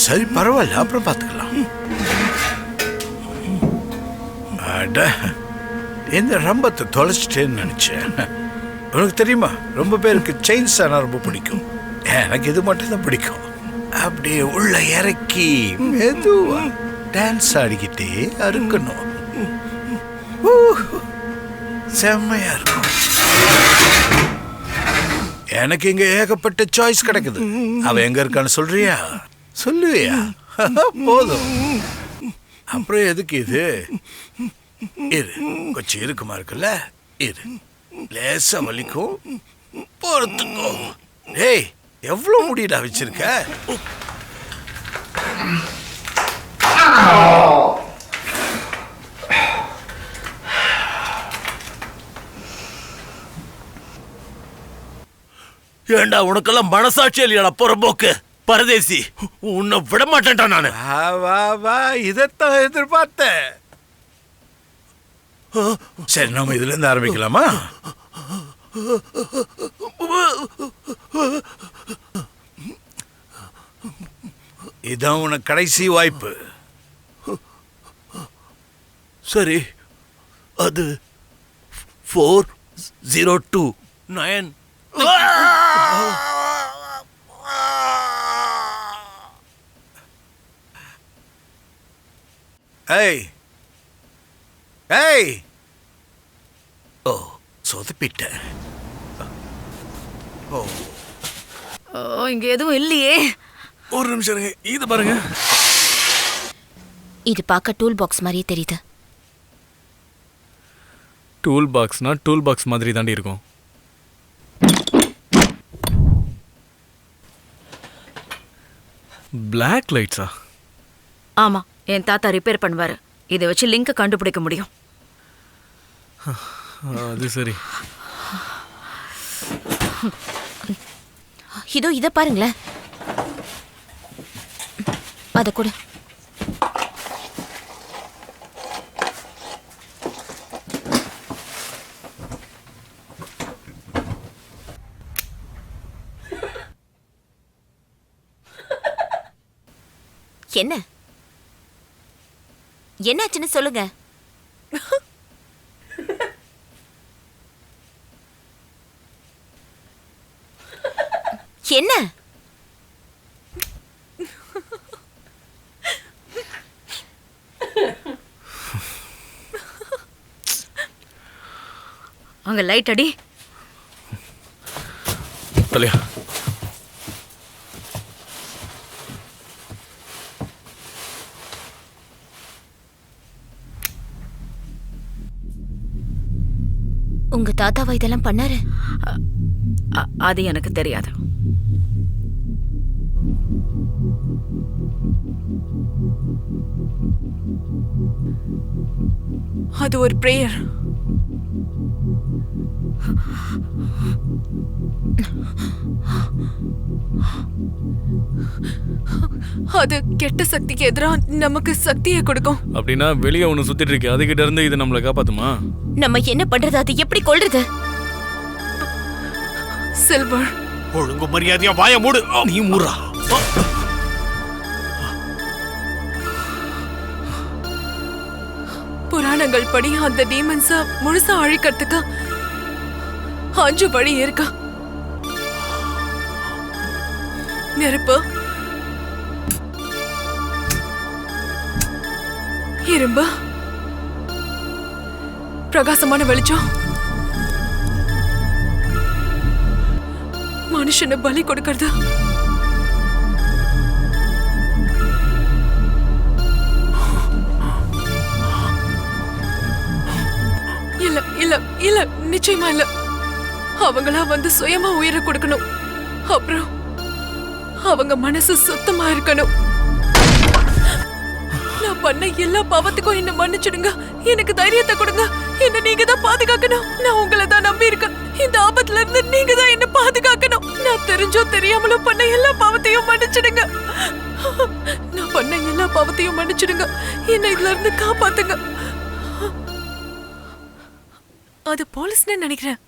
சரி பரவாயில்ல, அப்புறம் பார்த்துக்கலாம். இந்த ரம்பத்தை தொலைச்சிட்டேன்னு நினைச்சேன். உனக்கு தெரியுமா, ரொம்ப பேருக்கு செயின்ஸ் ஆனா ரொம்ப பிடிக்கும். எனக்கு இது மட்டும் தான் பிடிக்கும். அப்படியே உள்ள இறக்கி மெதுவா டான்ஸ் ஆடிக்கிட்டே அறுக்கணும். செம்மையா இருக்கும். எனக்கு இங்க ஏகப்பட்ட சாய்ஸ் கிடைக்குது. அவ எங்க இருக்கான்னு சொல்றியா? சொல்லுவியா? போதும். அப்புறம் எதுக்கு இது? இரு, கொஞ்சம் இருக்குமா இருக்குல்ல, இரு, லேசா வலிக்கும், பொறுத்துக்கோ. ஏய், எவ்வளவு முடிடா வச்சிருக்க? ஏண்டா உனக்கெல்லாம் மனசாட்சி இல்லையாடா புறம்போக்கு பரதேசி? உன்னை விட மாட்டேன்டா நானு. வா வா, இதைத்தான் எதிர்பார்த்தேன். சரி, நம்ம இதுல இருந்து ஆரம்பிக்கலாமா? இதான் உனக்கு கடைசி வாய்ப்பு. சரி, அது 4029. ஏய் ஏய், ஓ சொதப்பிட்ட. ஓ இங்க எதுவும் இல்லையே. ஒரு நிமிஷம் இருங்க, இது பாருங்க. இது பார்க்க டூல் பாக்ஸ் மாதிரியே தெரியுது. டூல் பாக்ஸ்னா டூல் பாக்ஸ் மாதிரி தாண்டி இருக்கும். பிளாக் லைட்ஸா? ஆமா, என் தாத்தா ரிப்பேர் பண்ணுவாரு. இதை வச்சு லிங்க் கண்டுபிடிக்க முடியும். அது சரி. இதோ இத பாருங்களேன். அத கூட. என்ன என்னாச்சுன்னு சொல்லுங்க. என்ன? அங்க லைட் அடி. தலையா, உங்க தாத்தாவா இதெல்லாம் பண்ணாரு? அது எனக்கு தெரியாது. அது ஒரு பிரேயர். அது கெட்ட சக்திக்கு எதிராக நமக்கு சக்தியை கொடுக்கும். அப்படின்னா வெளியே ஒன்று சுத்திட்டு இருக்கு, அதுகிட்ட இருந்து இது நம்மளை காப்பாத்துமா? நம்ம என்ன பண்றது? அது எப்படி கொள்றது? சில்வர், ஒழுங்கு மரியாதையா வாய மூடு. நீ மூடுறா. புராணங்கள் படி அந்த டீமன்ஸ முழுசா அழிக்கிறதுக்கு 5 வழி இருக்கா. நெருப்பு, இரும்பு, பிரகாசமான வெளிச்சம், மனுஷனை பலி கொடுக்கிறது. இல்ல இல்ல இல்ல, நிச்சயமா இல்ல. அவங்களா வந்து சுயமா உயிரை கொடுக்கணும். அப்புறம் அவங்க மனசு சுத்தமா இருக்கணும். நான் பண்ண எல்லா பாவத்துக்கும் என்ன மன்னிச்சிடுங்க. எனக்கு தைரியத்தை கொடுங்க. என்ன நீங்க தான் பாதுகாக்கணும். நான் உங்களை தான் நம்பி இருக்கேன். இந்த ஆபத்துல இருந்து நீங்க தான் என்ன பாதுகாக்கணும். நான் தெரிஞ்சோ தெரியாமலோ பண்ண எல்லா பாவத்தையும் மன்னிச்சிடுங்க. நான் பண்ண எல்லா பாவத்தையும் மன்னிச்சிடுங்க. என்ன இதுல இருந்து காப்பாத்துங்க. அது போலீஸ்னு நினைக்கிறேன்.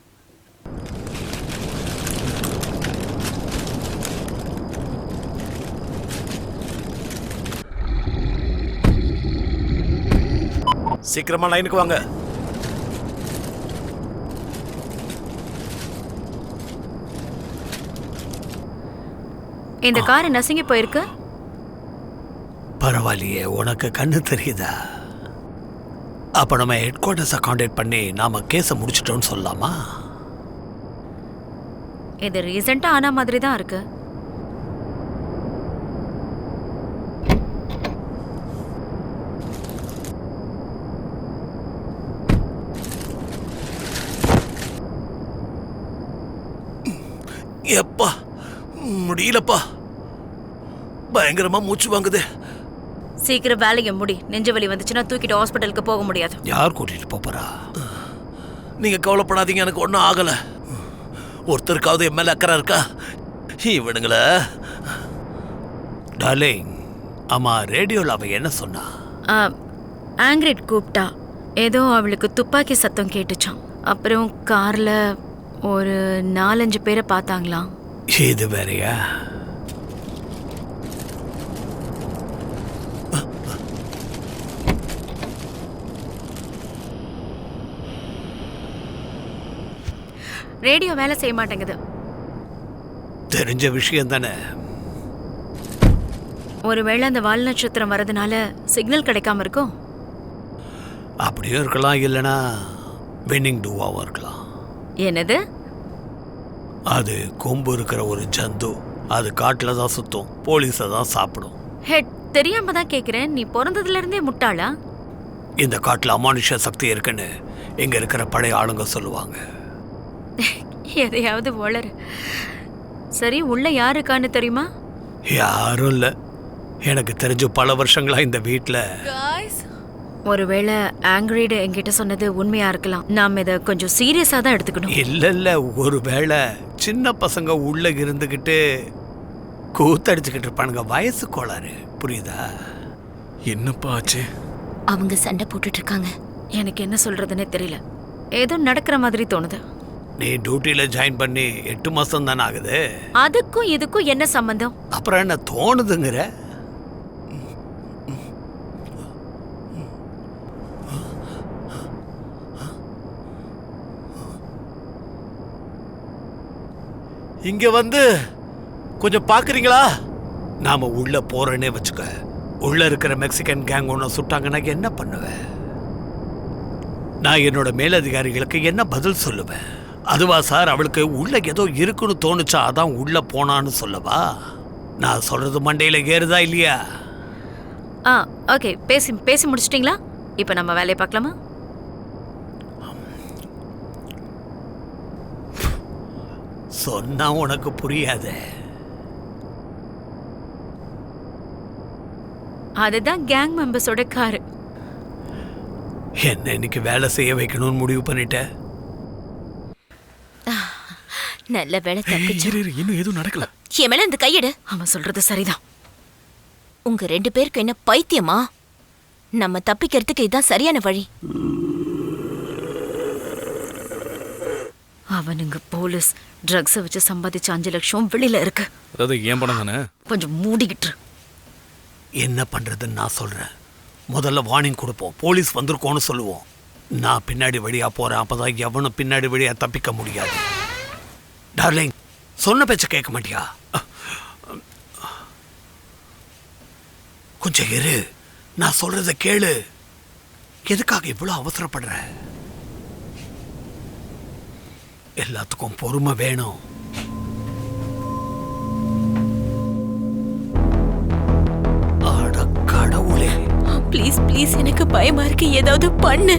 சீக்கிரமா லைனுக்கு வாங்க. இந்த கார் நசுங்கி போயிருக்கு. பரவாயில்லையே, உனக்கு கண்ணு தெரியுதா? அப்ப நம்ம ஹெட் குவார்டர்ஸை கான்டாக்ட் பண்ணி நாம கேஸை முடிச்சிட்டோம்னு சொல்லலாமா? இது ரீசெண்டா ஆன மாதிரி தான் இருக்கு. எப்பா முடியலப்பா, பயங்கரமா மூச்சு வாங்குது. சீக்கிரம் வேலையை முடி. நெஞ்சு வலி வந்துச்சுன்னா தூக்கிட்டு ஹாஸ்பிட்டலுக்கு போக முடியாது. யார் கூட்டிட்டு போறா? நீங்க கவலைப்படாதீங்க, எனக்கு ஒன்றும் ஆகல. ஒருத்தருக்காவது என் மேல அக்கறை இருக்கா? இவனுங்கள டார்லிங், ஆமா ரேடியோல அவ என்ன சொன்னா? ஆங்கிரிட் கூப்பிட்டா. ஏதோ அவளுக்கு துப்பாக்கி சத்தம் கேட்டுச்சான். அப்புறம் கார்ல ஒரு 4-5 பேரை பார்த்தாங்களாம். இது வேறையா? ரேடியோ வேலை செய்ய மாட்டேங்குது. தெரிஞ்ச விஷயம் தானே. ஒருவேளை அந்த வால் நட்சத்திரம் வரதுனால சிக்னல் கிடைக்காம இருக்கும். அப்படியும் இருக்கலாம், இல்லைன்னா வின்னிங் டூவாவும் இருக்கலாம். என்னது? அது கொம்பு இருக்கிற ஒரு ஜந்து. அது காட்டில் தான் சுத்தும், போலீஸை தான் சாப்பிடும். ஹெட், தெரியாம தான் கேட்குறேன். நீ பிறந்ததுல இருந்தே முட்டாளா? இந்த காட்டில் அமானுஷ சக்தி இருக்குன்னு இங்க இருக்கிற பழைய ஆளுங்க சொல்லுவாங்க. எதையாவது வளரு. சரி, உள்ள யாருக்கான்னு தெரியுமா? யாரும் இல்லை. எனக்கு தெரிஞ்சு பல வருஷங்களா இந்த வீட்டில். ஒருவேளை ஆங்கிரிடு என்கிட்ட சொன்னது உண்மையா இருக்கலாம். நாம் இதை கொஞ்சம் சீரியஸா தான் எடுத்துக்கணும். இல்ல, ஒருவேளை சின்ன பசங்க உள்ள இருந்துகிட்டு கூத்தடிச்சுக்கிட்டு இருப்பானுங்க. வயசு கோளாறு, புரியுதா? என்னப்பா ஆச்சு? அவங்க சண்டை போட்டுட்டு இருக்காங்க. எனக்கு என்ன சொல்றதுன்னே தெரியல. ஏதோ நடக்கிற மாதிரி தோணுது. நீ டியூட்டியில ஜாயின் பண்ணி 8 மாசம் தானே ஆகுது. அதுக்கும் இதுக்கும் என்ன சம்பந்தம்? அப்புறம் என்ன தோணுதுங்கிற? இங்க வந்து கொஞ்சம் பாக்குறீங்களா? நாம உள்ள போறேன்னே வச்சுக்க. உள்ள இருக்கிற மெக்சிகன் கேங் ஒன்று சுட்டாங்கன்னா என்ன பண்ணுவேன்? நான் என்னோட மேலதிகாரிகளுக்கு என்ன பதில் சொல்லுவேன்? அதுவா சார், அவளுக்கு உள்ள ஏதோ இருக்குன்னு தோணுச்சா அதான் உள்ள போனான்னு சொல்லவா? நான் சொல்றது மண்டையில ஏறுதா இல்லையா? ஓகே, பேசி முடிச்சிட்டீங்களா? இப்போ நம்ம வேலையை பார்க்கலாமா? சொன்னா உனக்கு புரியாது. அதுதான் கேங் மெம்பர்ஸோட காரு. என்ன இன்னைக்கு வேலை செய்ய வைக்கணும்னு முடிவு பண்ணிட்ட? நல்ல வேலை தப்பிச்சு. இன்னும் எதுவும் நடக்கல. என் மேல இந்த கையெடு. அவன் சொல்றது சரிதான். உங்க 2 பேருக்கு என்ன பைத்தியமா? நம்ம தப்பிக்கிறதுக்கு இதான் சரியான வழி. அவனுங்க போலீஸ் ட்ரக்ஸை வச்சு சம்பாதிச்ச 5 லட்சம் வெளியில இருக்கு. அதாவது ஏன் பணம் தானே? கொஞ்சம் மூடிக்கிட்டு. என்ன பண்றதுன்னு நான் சொல்றேன். முதல்ல வார்னிங் கொடுப்போம், போலீஸ் வந்திருக்கோன்னு சொல்லுவோம். நான் பின்னாடி வழியா போறேன், அப்பதான் எவனும் பின்னாடி வழியா தப்பிக்க முடியாது. டார்லிங், சொன்ன பேச்ச கேட்க மாட்டியா? கொஞ்சம் இரு, நான் சொல்றத கேளு. எதுக்காக இவ்வளவு அவசரப்படுற? எல்லாத்துக்கும் பொறுமை வேணும். அட கடவுளே, ப்ளீஸ் ப்ளீஸ், எனக்கு பயமா இருக்கு. ஏதாவது பண்ணு.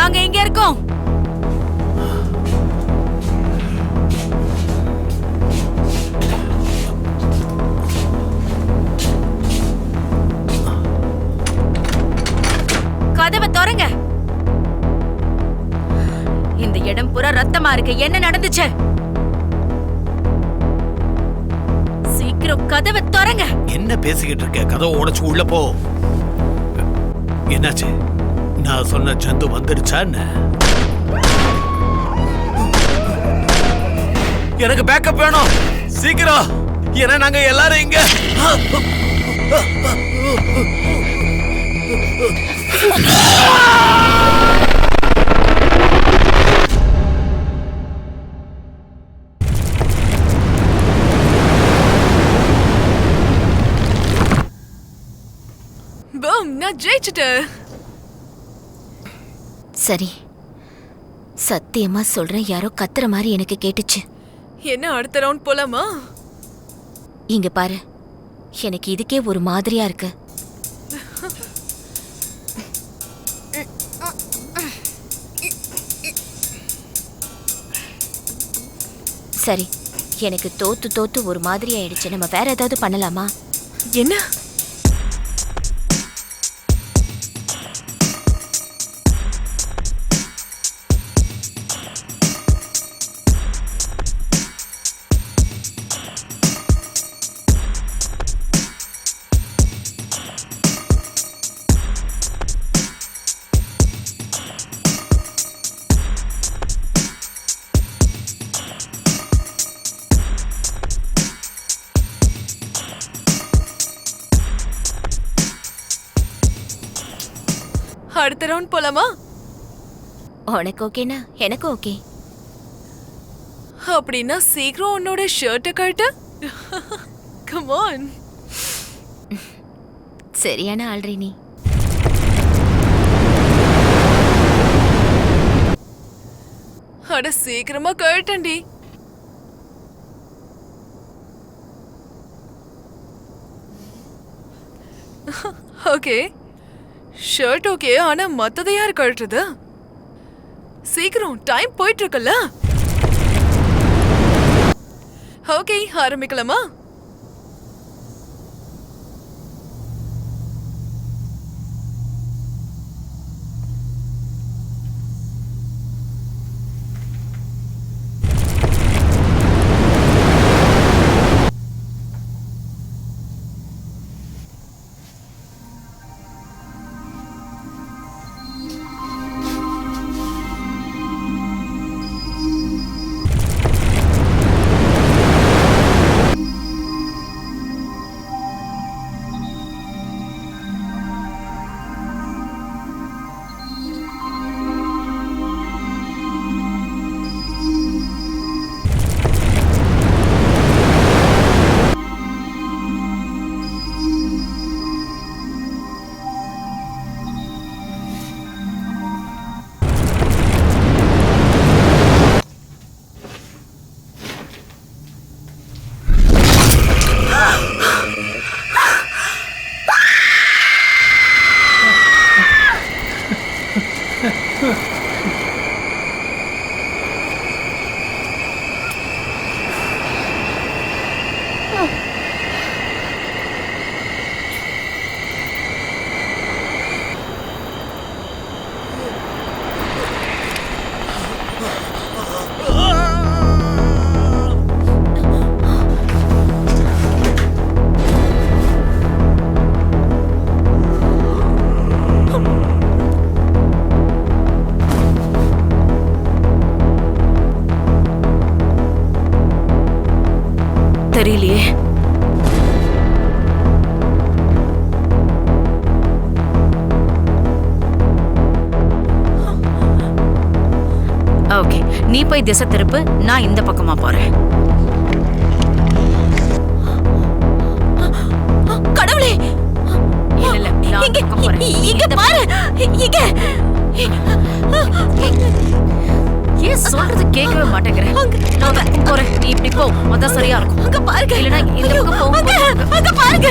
நாங்க இங்க இருக்கோம். கதவை திறங்க. இந்த இடம் பூரா ரத்தமா இருக்கு. என்ன நடந்துச்சு? சீக்கிரம் கதவை திறங்க. என்ன பேசிக்கிட்டு இருக்க? கதவை உடைச்சு உள்ள போ. என்னாச்சு? நான் சொன்ன ஜந்து வந்துடுச்சா என்ன? எனக்கு பேக்கப் வேணும் சீக்கிரம். ஏன்னா நாங்க எல்லாரும் இங்க. பம், நான் ஜெயிச்சிட்டேன். சரி, சத்தியமா சொல்றேன், யாரோ கத்துற மாதிரி எனக்கு கேட்டுச்சு. என்ன அடுத்த ரவுண்ட் போலாமா? இங்க பாரு, எனக்கு இதுக்கே ஒரு மாதிரியா இருக்கு. சரி, எனக்கு தோத்து ஒரு மாதிரி ஆயிடுச்சு. நம்ம வேற ஏதாவது பண்ணலாமா? என்ன? அடுத்த ரவுண்ட் போலாமா? உனக்கு ஓகேனா எனக்கு ஓகே. அப்படின்னா சீக்கிரம் உன்னோட ஷர்ட்டை கழட்டு. Come on. சரியான ஆள்றி நீ. அட சீக்கிரமா கழட்டண்டி. ஓகே, ஷர்ட் ஓகே, ஆனா மத்ததை யார் கழட்டுறது? சீக்கிரம், டைம் போயிட்டு இருக்குல்ல. ஓகே, ஆரம்பிக்கலாமா? தெரியலையே. ஓகே, நீ போய் திசை திருப்பு, நான் இந்த பக்கமா போறேன். கடவுளே, இல்ல நான் இந்த பக்கம் போறேன். இங்க பாரு, இங்க. ஏன் சொல்றது கேட்கவே மாட்டேங்கிறேன். நான் அந்த பக்கம் போறேன், நீ இப்படி போ, அதான் சரியா இருக்கும். அங்க பாருங்க. இல்லனா இந்த பக்கம் போ. அங்க பாருங்க.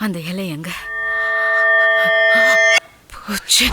அந்த இலை எங்க போச்சு?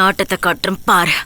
ஆட்டத்தை காட்டுறேன் பாரு.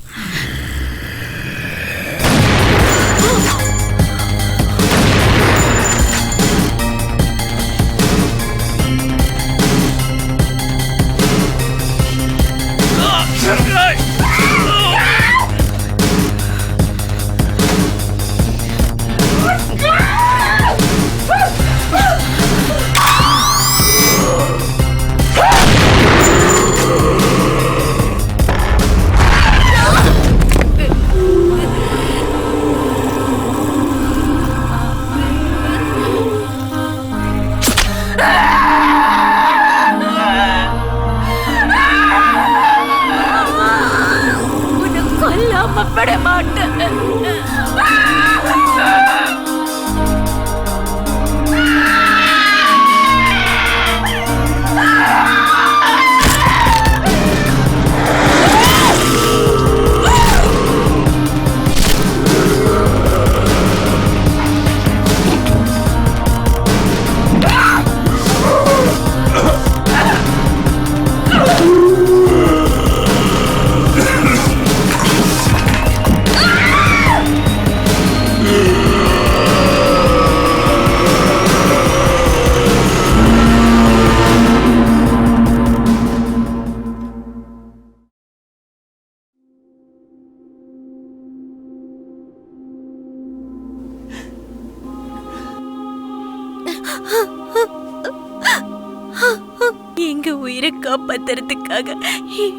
காப்பாத்துறதுக்காக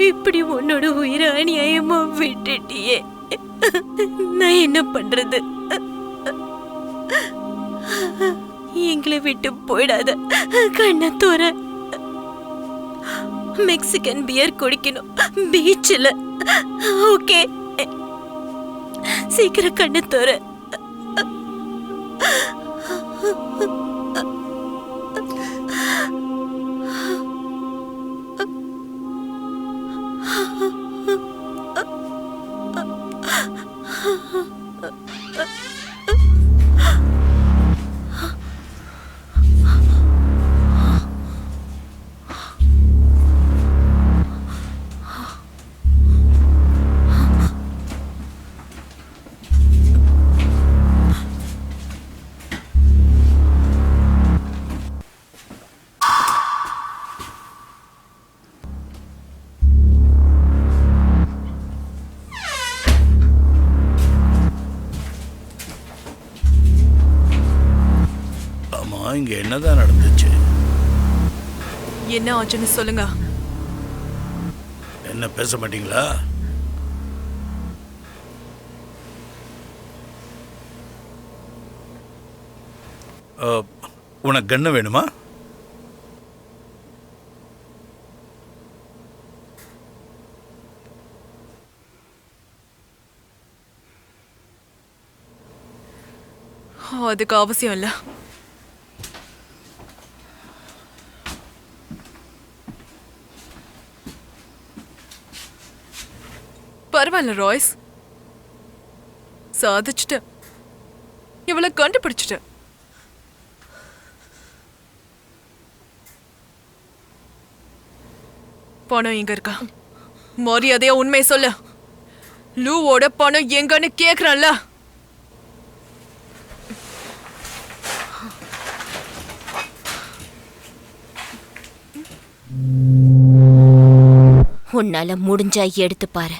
இப்படி உன்னோட உயிரை அநியாயமா விட்டுட்டியே. நான் என்ன பண்றது? எங்களை விட்டு போயிடாத, கண்ணை தோற. மெக்சிகன் பியர் குடிக்கணும் பீச்சில். ஓகே, சீக்கிரம் கண்ணை தோற. இங்க என்னதான் நடந்துச்சு? என்ன ஆச்சுன்னு சொல்லுங்க. என்ன பேச மாட்டீங்களா? உனக்கு கண்ணு வேணுமா? அதுக்கு அவசியம் இல்லை. பரவாயில்ல ராய்ஸ், சாதிச்சுட்ட. இவளை கண்டுபிடிச்சிட்ட. பணம் எங்க இருக்கா? மரியாதையா உண்மையை சொல்லு. லூவோட பணம் எங்கன்னு கேக்குறான்ல. உன்னால முடிஞ்சா எடுத்து பாரு.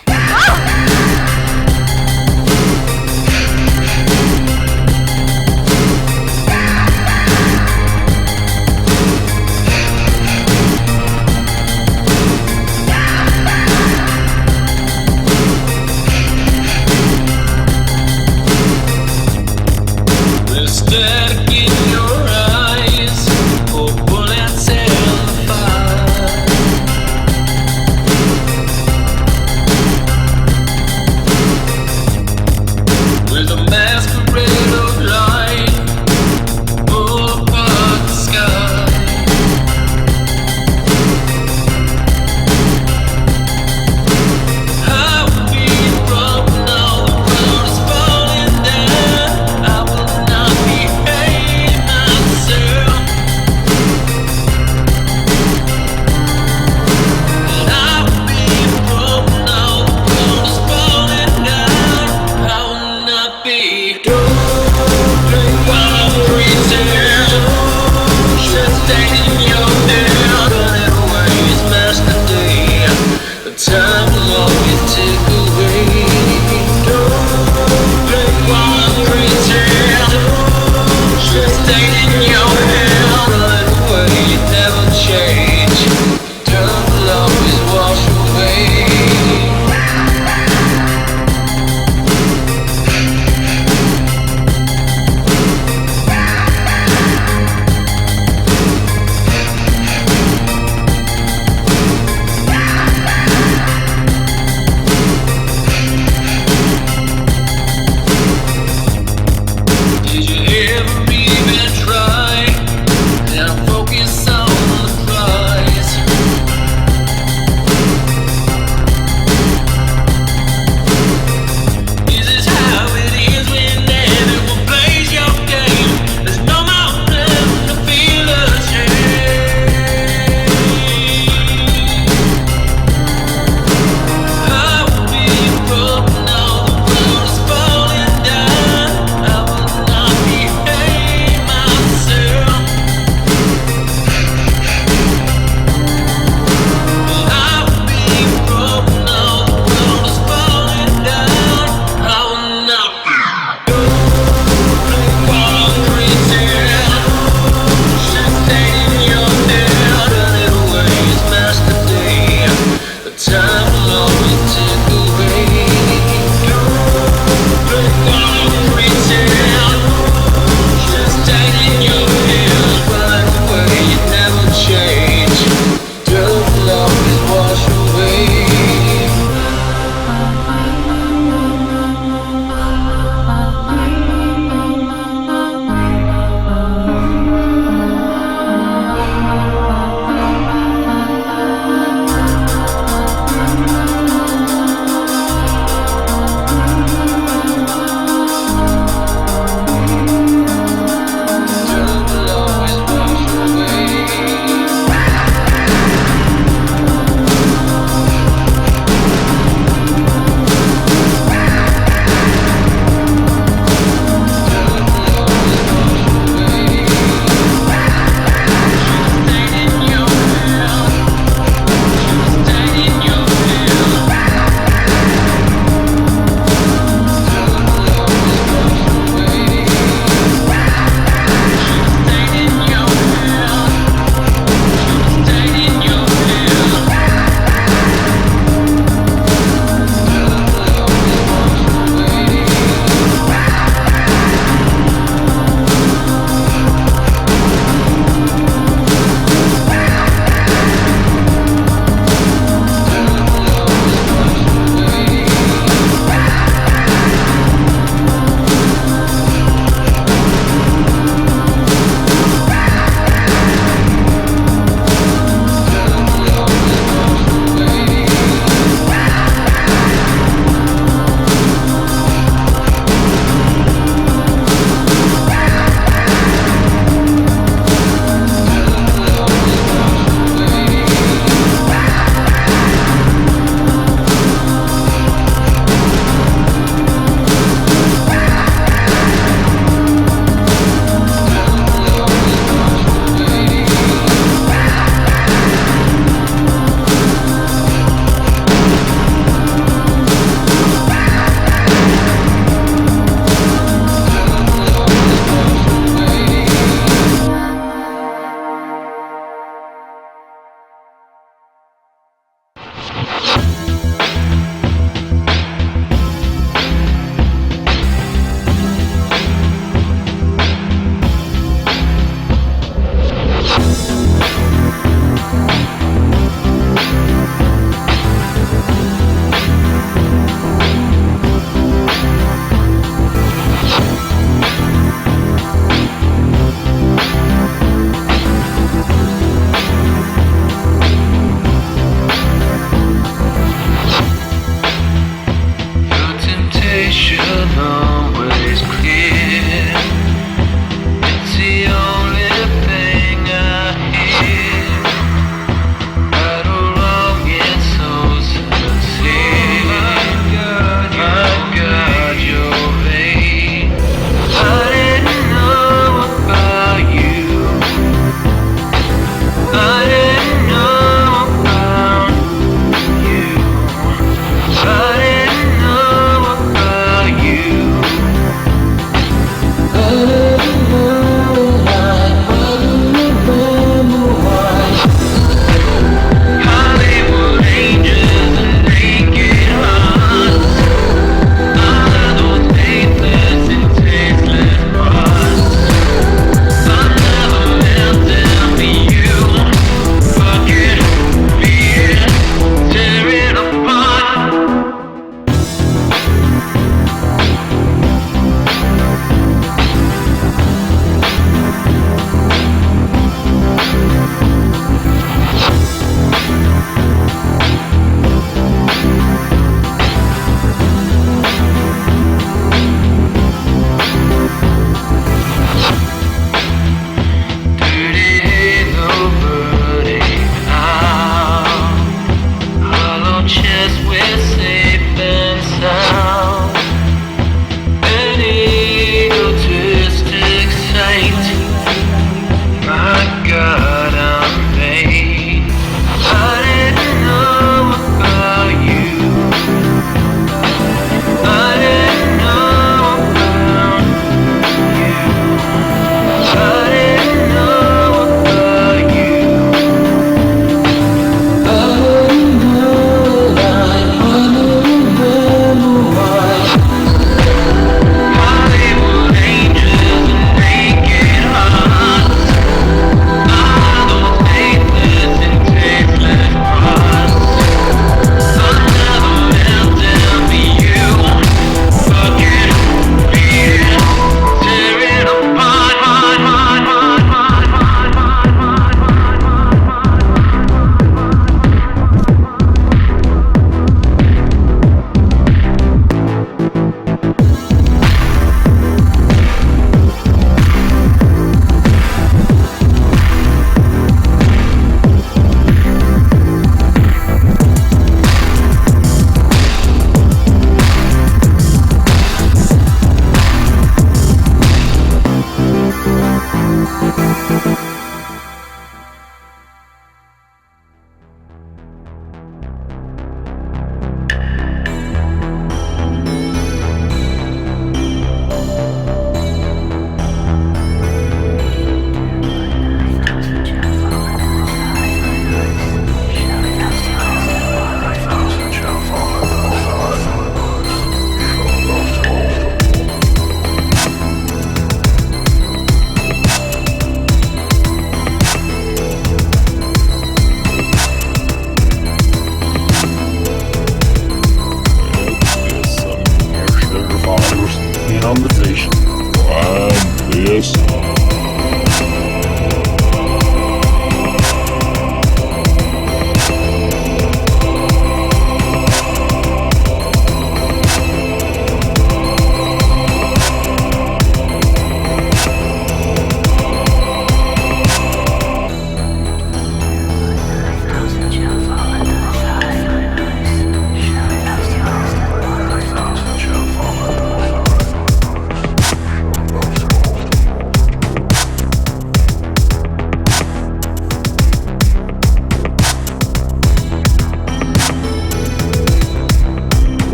on the